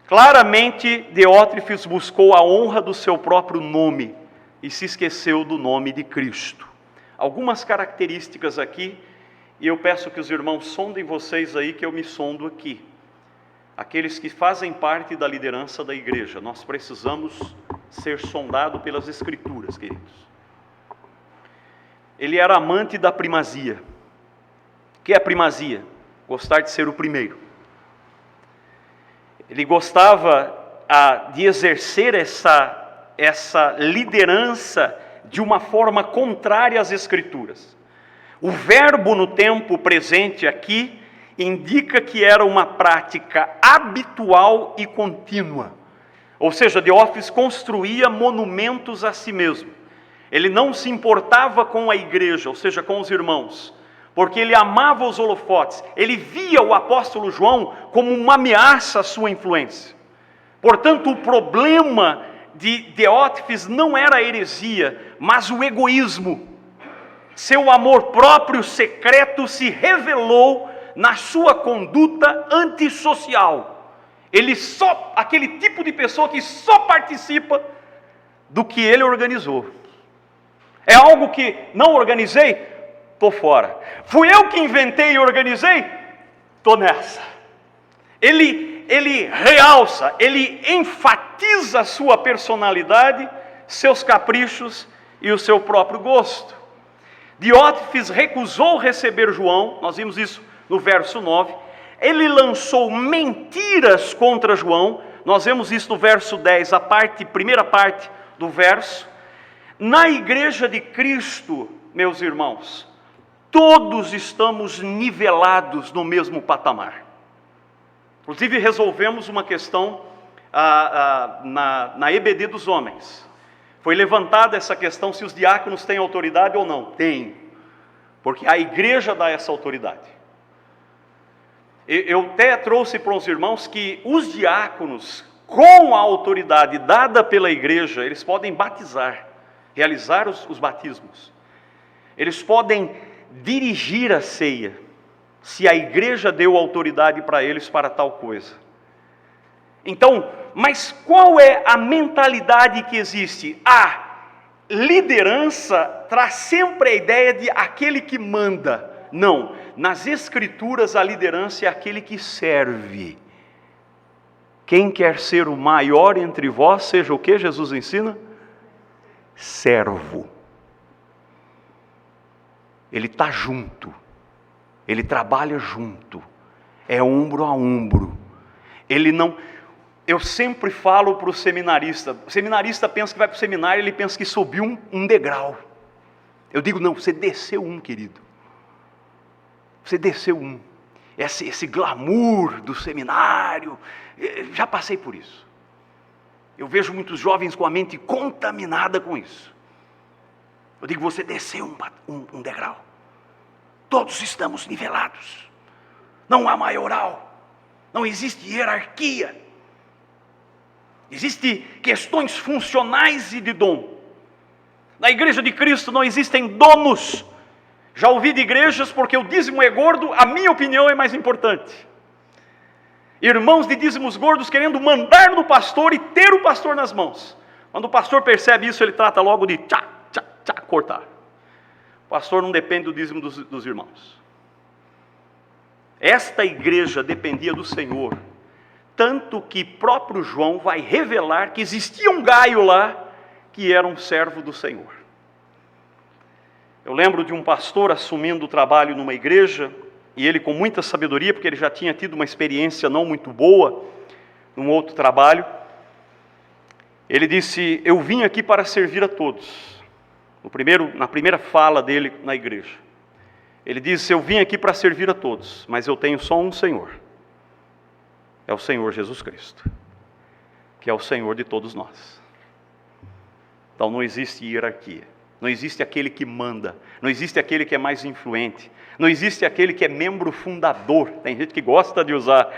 Claramente, Diótrefes buscou a honra do seu próprio nome e se esqueceu do nome de Cristo. Algumas características aqui, e eu peço que os irmãos sondem vocês aí, que eu me sondo aqui. Aqueles que fazem parte da liderança da igreja, nós precisamos ser sondados pelas Escrituras, queridos. Ele era amante da primazia. O que é primazia? Gostar de ser o primeiro. Ele gostava de exercer essa liderança de uma forma contrária às Escrituras. O verbo no tempo presente aqui indica que era uma prática habitual e contínua. Ou seja, Diótrefes construía monumentos a si mesmo. Ele não se importava com a igreja, ou seja, com os irmãos, porque ele amava os holofotes. Ele via o apóstolo João como uma ameaça à sua influência. Portanto, o problema de Diótrefes não era a heresia, mas o egoísmo. Seu amor próprio secreto se revelou na sua conduta antissocial. Aquele tipo de pessoa que só participa do que ele organizou. É algo que não organizei? Estou fora. Fui eu que inventei e organizei? Estou nessa. Ele realça, ele enfatiza a sua personalidade, seus caprichos e o seu próprio gosto. Diótrefes recusou receber João, nós vimos isso no verso 9. Ele lançou mentiras contra João, nós vemos isso no verso 10, primeira parte do verso. Na igreja de Cristo, meus irmãos, todos estamos nivelados no mesmo patamar. Inclusive resolvemos uma questão na EBD dos homens. Foi levantada essa questão se os diáconos têm autoridade ou não. Tem, porque a igreja dá essa autoridade. Eu até trouxe para os irmãos que os diáconos, com a autoridade dada pela igreja, eles podem batizar, realizar os batismos. Eles podem dirigir a ceia, se a igreja deu autoridade para eles para tal coisa. Então, mas qual é a mentalidade que existe? A liderança traz sempre a ideia de aquele que manda. Não, nas Escrituras a liderança é aquele que serve. Quem quer ser o maior entre vós, seja o que Jesus ensina? Servo. Ele está junto, ele trabalha junto, é ombro a ombro. Ele não... Eu sempre falo para o seminarista pensa que vai para o seminário, ele pensa que subiu um degrau. Eu digo, não, você desceu um, querido. Você desceu um. Esse glamour do seminário, já passei por isso. Eu vejo muitos jovens com a mente contaminada com isso. Eu digo, você desceu um degrau. Todos estamos nivelados. Não há maioral. Não existe hierarquia. Existem questões funcionais e de dom. Na igreja de Cristo não existem donos. Já ouvi de igrejas porque o dízimo é gordo, a minha opinião é mais importante. Irmãos de dízimos gordos querendo mandar no pastor e ter o pastor nas mãos. Quando o pastor percebe isso, ele trata logo de cortar. O pastor não depende do dízimo dos irmãos. Esta igreja dependia do Senhor, tanto que próprio João vai revelar que existia um Gaio lá, que era um servo do Senhor. Eu lembro de um pastor assumindo o trabalho numa igreja, e ele com muita sabedoria, porque ele já tinha tido uma experiência não muito boa, num outro trabalho, ele disse, eu vim aqui para servir a todos. Na primeira fala dele na igreja. Ele disse, eu vim aqui para servir a todos, mas eu tenho só um Senhor. É o Senhor Jesus Cristo, que é o Senhor de todos nós. Então não existe hierarquia, não existe aquele que manda, não existe aquele que é mais influente, não existe aquele que é membro fundador. Tem gente que gosta de usar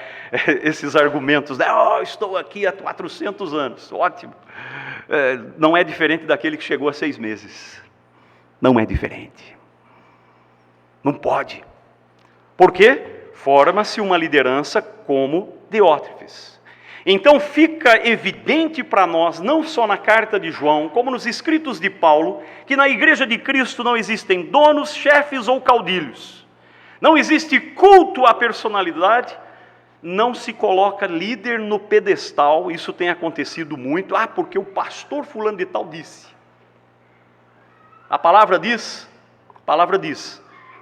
esses argumentos, estou aqui há 400 anos, ótimo. Não é diferente daquele que chegou há 6 meses, não é diferente, não pode. Por quê? Forma-se uma liderança como Diótrefes. Então fica evidente para nós, não só na carta de João, como nos escritos de Paulo, que na igreja de Cristo não existem donos, chefes ou caudilhos. Não existe culto à personalidade, não se coloca líder no pedestal. Isso tem acontecido muito, porque o pastor fulano de tal disse. A palavra diz,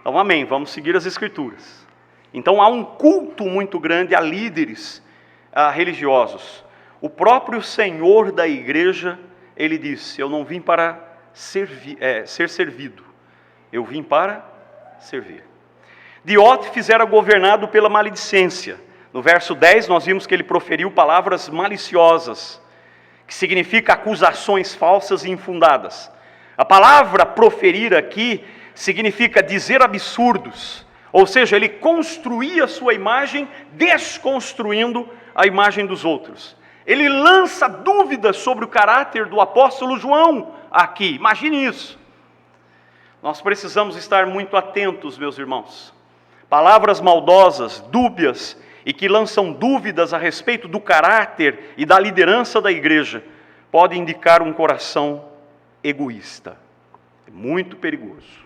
então amém, vamos seguir as escrituras. Então há um culto muito grande a líderes religiosos. O próprio Senhor da igreja, ele disse, eu não vim para ser servido, eu vim para servir. Diótrefes era governado pela maledicência. No verso 10 nós vimos que ele proferiu palavras maliciosas, que significa acusações falsas e infundadas. A palavra proferir aqui significa dizer absurdos, ou seja, ele construía a sua imagem desconstruindo a imagem dos outros. Ele lança dúvidas sobre o caráter do apóstolo João aqui, imagine isso. Nós precisamos estar muito atentos, meus irmãos. Palavras maldosas, dúbias, e que lançam dúvidas a respeito do caráter e da liderança da igreja, podem indicar um coração egoísta. É muito perigoso.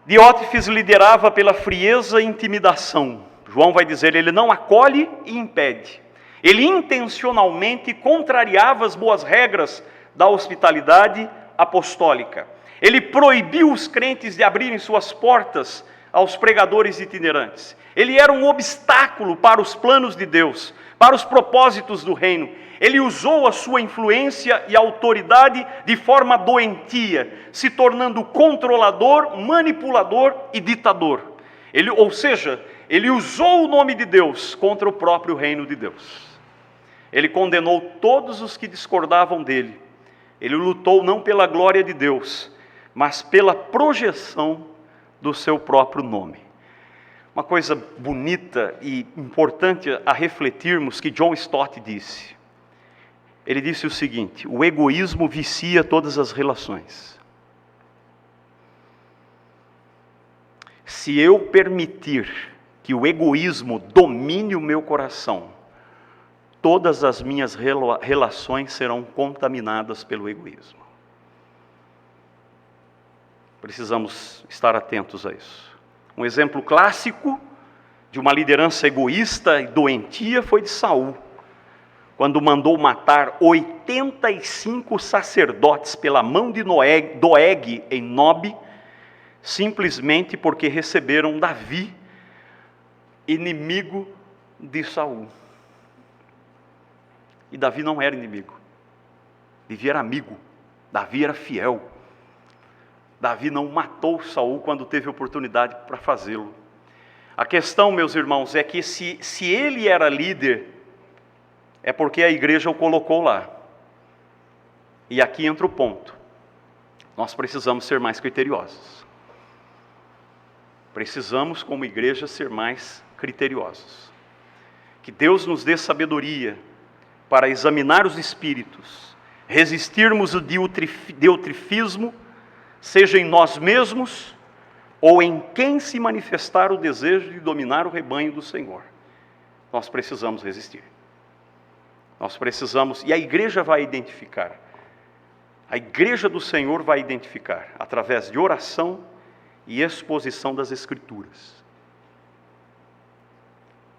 Diótrefes liderava pela frieza e intimidação. João vai dizer, ele não acolhe e impede. Ele intencionalmente contrariava as boas regras da hospitalidade apostólica. Ele proibiu os crentes de abrirem suas portas aos pregadores itinerantes. Ele era um obstáculo para os planos de Deus, para os propósitos do reino. Ele usou a sua influência e autoridade de forma doentia, se tornando controlador, manipulador e ditador. Ele usou o nome de Deus contra o próprio reino de Deus. Ele condenou todos os que discordavam dele. Ele lutou não pela glória de Deus, mas pela projeção do seu próprio nome. Uma coisa bonita e importante a refletirmos que John Stott disse. Ele disse o seguinte: o egoísmo vicia todas as relações. Se eu permitir que o egoísmo domine o meu coração, todas as minhas relações serão contaminadas pelo egoísmo. Precisamos estar atentos a isso. Um exemplo clássico de uma liderança egoísta e doentia foi de Saul, quando mandou matar 85 sacerdotes pela mão de Doeg em Nob, simplesmente porque receberam Davi, inimigo de Saul. E Davi não era inimigo, Davi era amigo, Davi era fiel. Davi não matou Saul quando teve oportunidade para fazê-lo. A questão, meus irmãos, é que se ele era líder, é porque a igreja o colocou lá. E aqui entra o ponto. Nós precisamos ser mais criteriosos. Precisamos, como igreja, ser mais criteriosos. Que Deus nos dê sabedoria para examinar os espíritos, resistirmos o deutrifismo, seja em nós mesmos ou em quem se manifestar o desejo de dominar o rebanho do Senhor. Nós precisamos resistir. Nós precisamos, e a igreja vai identificar. A igreja do Senhor vai identificar, através de oração e exposição das Escrituras.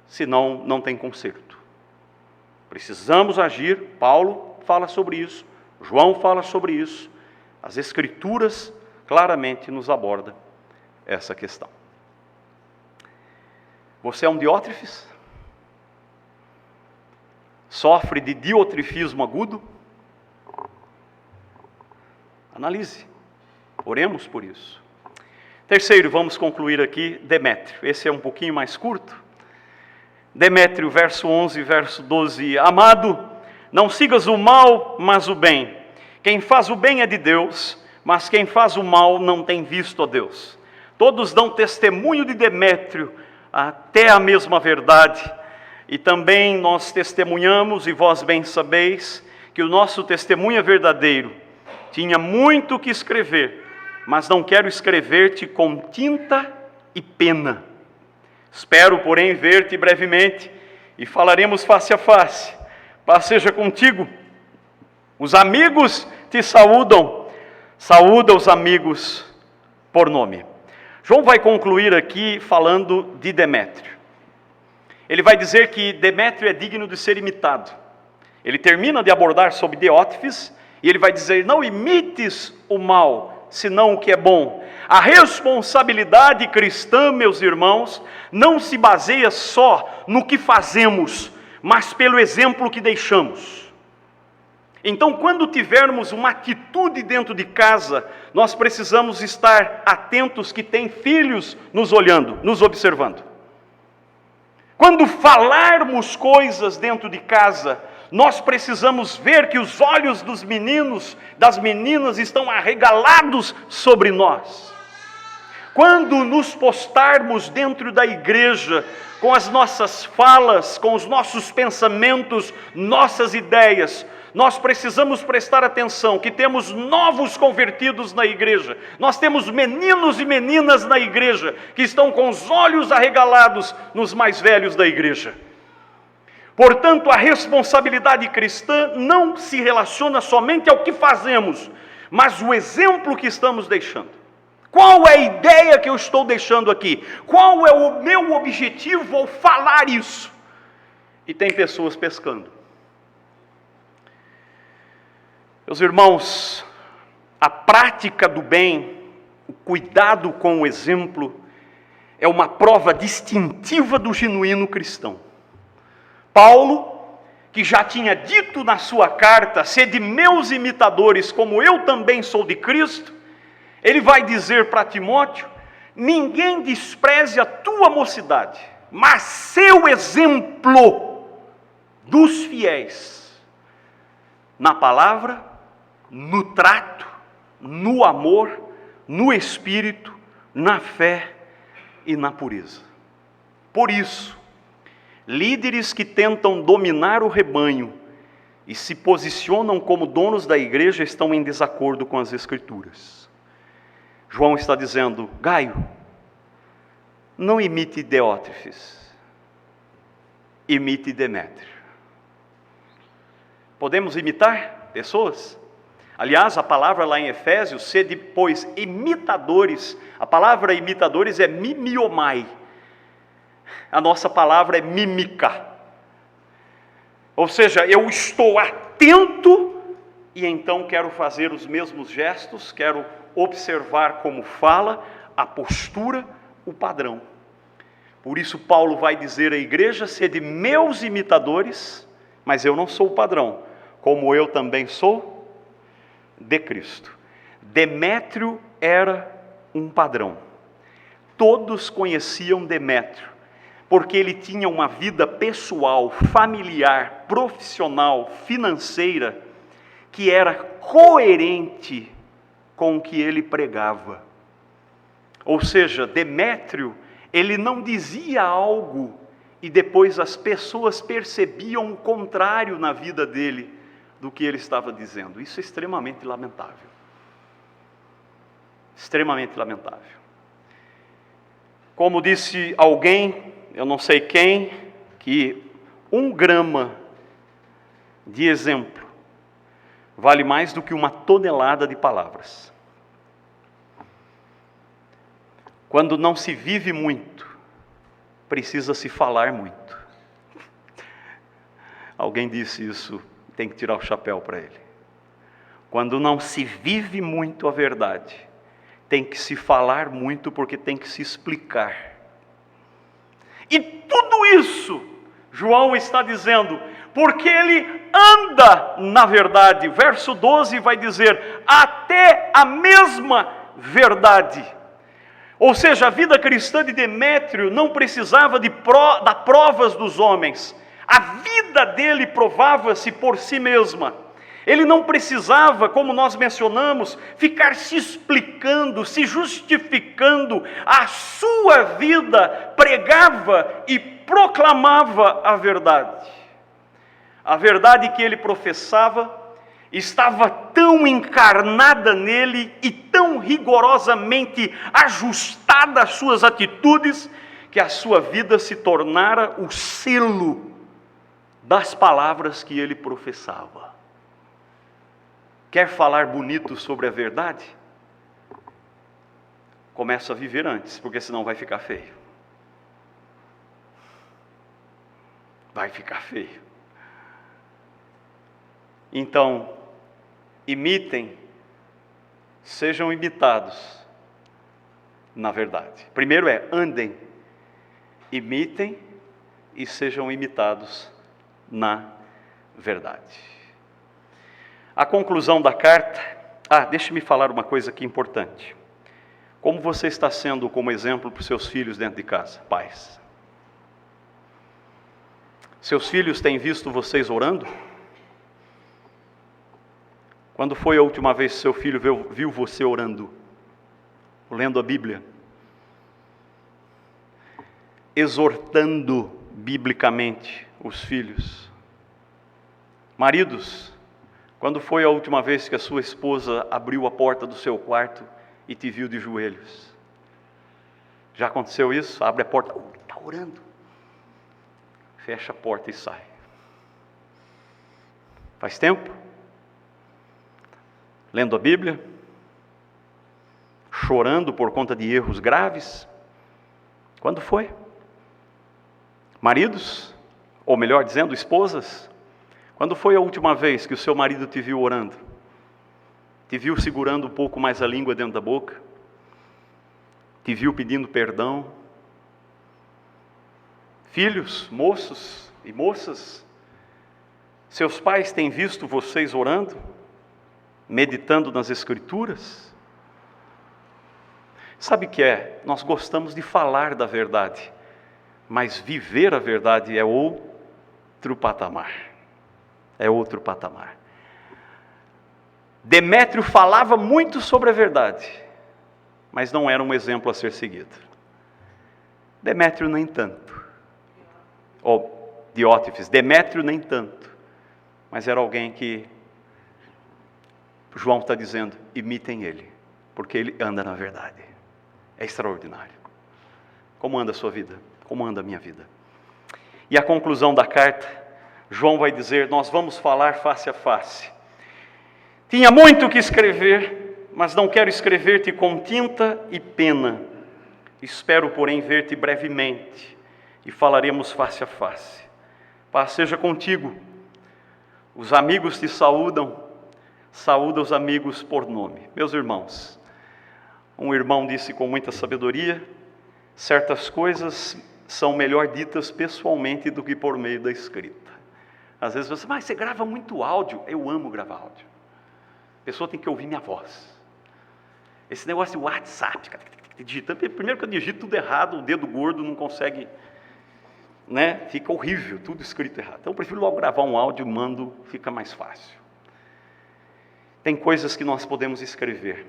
Senão, não tem conserto. Precisamos agir. Paulo fala sobre isso, João fala sobre isso. As Escrituras claramente nos abordam essa questão. Você é um diótrefes? Sofre de diotrefismo agudo? Analise. Oremos por isso. Terceiro, vamos concluir aqui, Demétrio. Esse é um pouquinho mais curto. Demétrio, verso 11, verso 12. Amado, não sigas o mal, mas o bem. Quem faz o bem é de Deus, mas quem faz o mal não tem visto a Deus. Todos dão testemunho de Demétrio, até a mesma verdade. E também nós testemunhamos, e vós bem sabeis, que o nosso testemunho é verdadeiro. Tinha muito que escrever, mas não quero escrever-te com tinta e pena. Espero, porém, ver-te brevemente, e falaremos face a face. Paz seja contigo. Os amigos te saúdam. Saúda os amigos por nome. João vai concluir aqui falando de Demétrio. Ele vai dizer que Demétrio é digno de ser imitado. Ele termina de abordar sobre Diótrefes, e ele vai dizer, não imites o mal, senão o que é bom. A responsabilidade cristã, meus irmãos, não se baseia só no que fazemos, mas pelo exemplo que deixamos. Então, quando tivermos uma atitude dentro de casa, nós precisamos estar atentos que tem filhos nos olhando, nos observando. Quando falarmos coisas dentro de casa, nós precisamos ver que os olhos dos meninos, das meninas estão arregalados sobre nós. Quando nos postarmos dentro da igreja, com as nossas falas, com os nossos pensamentos, nossas ideias, nós precisamos prestar atenção que temos novos convertidos na igreja. Nós temos meninos e meninas na igreja que estão com os olhos arregalados nos mais velhos da igreja. Portanto, a responsabilidade cristã não se relaciona somente ao que fazemos, mas o exemplo que estamos deixando. Qual é a ideia que eu estou deixando aqui? Qual é o meu objetivo ao falar isso? E tem pessoas pescando. Meus irmãos, a prática do bem, o cuidado com o exemplo, é uma prova distintiva do genuíno cristão. Paulo, que já tinha dito na sua carta, sede meus imitadores, como eu também sou de Cristo, ele vai dizer para Timóteo, ninguém despreze a tua mocidade, mas seu exemplo dos fiéis, na palavra, no trato, no amor, no espírito, na fé e na pureza. Por isso, líderes que tentam dominar o rebanho e se posicionam como donos da igreja estão em desacordo com as Escrituras. João está dizendo, Gaio, não imite Diótrefes, imite Demétrio. Podemos imitar pessoas? Aliás, a palavra lá em Efésios, sede, pois, imitadores. A palavra imitadores é mimiomai. A nossa palavra é mímica. Ou seja, eu estou atento e então quero fazer os mesmos gestos, quero observar como fala, a postura, o padrão. Por isso Paulo vai dizer à igreja, sede meus imitadores, mas eu não sou o padrão, como eu também sou de Cristo. Demétrio era um padrão. Todos conheciam Demétrio, porque ele tinha uma vida pessoal, familiar, profissional, financeira, que era coerente com o que ele pregava. Ou seja, Demétrio, ele não dizia algo e depois as pessoas percebiam o contrário na vida dele do que ele estava dizendo. Isso é extremamente lamentável. Extremamente lamentável. Como disse alguém, eu não sei quem, que 1 grama de exemplo vale mais do que 1 tonelada de palavras. Quando não se vive muito, precisa se falar muito. Alguém disse isso, tem que tirar o chapéu para ele. Quando não se vive muito a verdade, tem que se falar muito, porque tem que se explicar. E tudo isso, João está dizendo, porque ele anda na verdade. Verso 12 vai dizer, até a mesma verdade. Ou seja, a vida cristã de Demétrio não precisava dar provas dos homens. A vida dele provava-se por si mesma. Ele não precisava, como nós mencionamos, ficar se explicando, se justificando. A sua vida pregava e proclamava a verdade. A verdade que ele professava estava tão encarnada nele e tão rigorosamente ajustada às suas atitudes, que a sua vida se tornara o selo das palavras que ele professava. Quer falar bonito sobre a verdade? Começa a viver antes, porque senão vai ficar feio. Vai ficar feio. Então, imitem, sejam imitados na verdade. Primeiro andem, imitem e sejam imitados na verdade. A conclusão da carta, deixe-me falar uma coisa aqui importante. Como você está sendo como exemplo para os seus filhos dentro de casa, pais? Seus filhos têm visto vocês orando? Quando foi a última vez que seu filho viu você orando? Lendo a Bíblia? Exortando biblicamente os filhos? Maridos, quando foi a última vez que a sua esposa abriu a porta do seu quarto e te viu de joelhos? Já aconteceu isso? Abre a porta, está orando. Fecha a porta e sai. Faz tempo? Lendo a Bíblia? Chorando por conta de erros graves? Quando foi? Maridos, ou melhor dizendo, esposas, quando foi a última vez que o seu marido te viu orando? Te viu segurando um pouco mais a língua dentro da boca? Te viu pedindo perdão? Filhos, moços e moças, seus pais têm visto vocês orando? Meditando nas Escrituras? Sabe o que é? Nós gostamos de falar da verdade, mas viver a verdade é outro patamar. É outro patamar. Demétrio falava muito sobre a verdade, mas não era um exemplo a ser seguido. Demétrio nem tanto. Ou Diótrefes, Demétrio nem tanto. Mas era alguém que João está dizendo, imitem ele, porque ele anda na verdade. É extraordinário. Como anda a sua vida? Como anda a minha vida? E a conclusão da carta, João vai dizer, nós vamos falar face a face. Tinha muito que escrever, mas não quero escrever-te com tinta e pena. Espero, porém, ver-te brevemente, e falaremos face a face. Paz seja contigo. Os amigos te saúdam. Saúda os amigos por nome. Meus irmãos, um irmão disse com muita sabedoria, certas coisas são melhor ditas pessoalmente do que por meio da escrita. Às vezes você, mas você grava muito áudio. Eu amo gravar áudio. A pessoa tem que ouvir minha voz. Esse negócio de WhatsApp, digitando, primeiro que eu digito tudo errado, o dedo gordo não consegue, né? Fica horrível, tudo escrito errado. Então eu prefiro logo gravar um áudio, mando, fica mais fácil. Tem coisas que nós podemos escrever,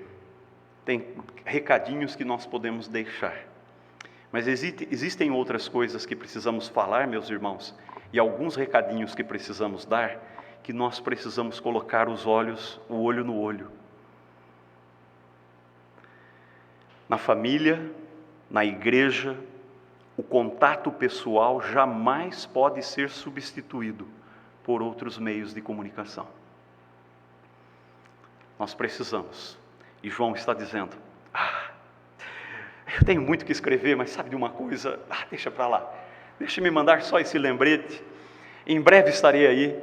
tem recadinhos que nós podemos deixar. Mas existem outras coisas que precisamos falar, meus irmãos, e alguns recadinhos que precisamos dar, que nós precisamos colocar o olho no olho. Na família, na igreja, o contato pessoal jamais pode ser substituído por outros meios de comunicação. Nós precisamos. E João está dizendo, eu tenho muito que escrever, mas sabe de uma coisa? Deixa para lá. Deixa me mandar só esse lembrete. Em breve estarei aí.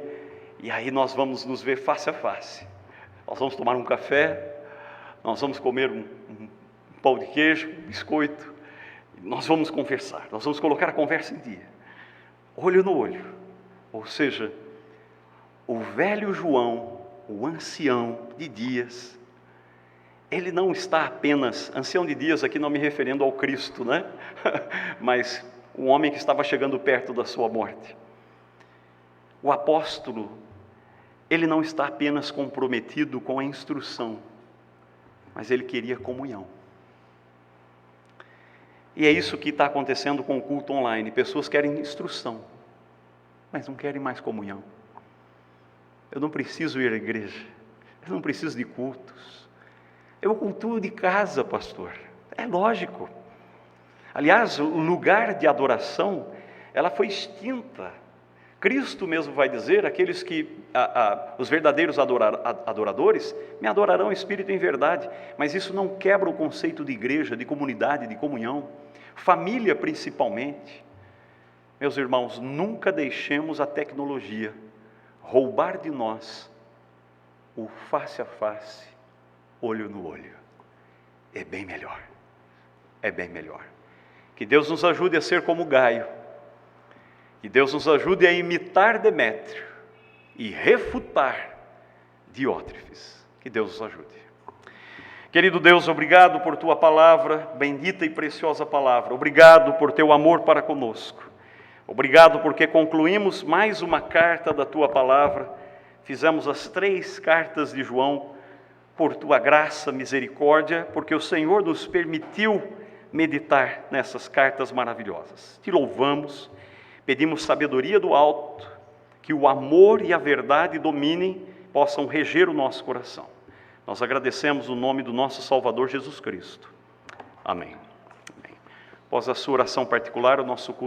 E aí nós vamos nos ver face a face. Nós vamos tomar um café. Nós vamos comer um pão de queijo, um biscoito. Nós vamos conversar. Nós vamos colocar a conversa em dia. Olho no olho. Ou seja, o velho João, o ancião de dias, ele não está apenas, ancião de dias aqui não me referindo ao Cristo, né? Mas um homem que estava chegando perto da sua morte. O apóstolo, ele não está apenas comprometido com a instrução, mas ele queria comunhão. E é isso que está acontecendo com o culto online. Pessoas querem instrução, mas não querem mais comunhão. Eu não preciso ir à igreja, eu não preciso de cultos. Eu cultuo de casa, pastor. É lógico. Aliás, o lugar de adoração, ela foi extinta. Cristo mesmo vai dizer, aqueles que, os verdadeiros adoradores, me adorarão em espírito e em verdade. Mas isso não quebra o conceito de igreja, de comunidade, de comunhão. Família principalmente. Meus irmãos, nunca deixemos a tecnologia roubar de nós o face a face, olho no olho. É bem melhor. É bem melhor. Que Deus nos ajude a ser como Gaio. Que Deus nos ajude a imitar Demétrio e refutar Diótrefes. Que Deus nos ajude. Querido Deus, obrigado por Tua palavra, bendita e preciosa palavra. Obrigado por Teu amor para conosco. Obrigado porque concluímos mais uma carta da Tua palavra. Fizemos as 3 cartas de João por Tua graça, misericórdia, porque o Senhor nos permitiu meditar nessas cartas maravilhosas. Te louvamos. Pedimos sabedoria do alto, que o amor e a verdade dominem, possam reger o nosso coração. Nós agradecemos o nome do nosso Salvador Jesus Cristo. Amém. Após a sua oração particular, o nosso culto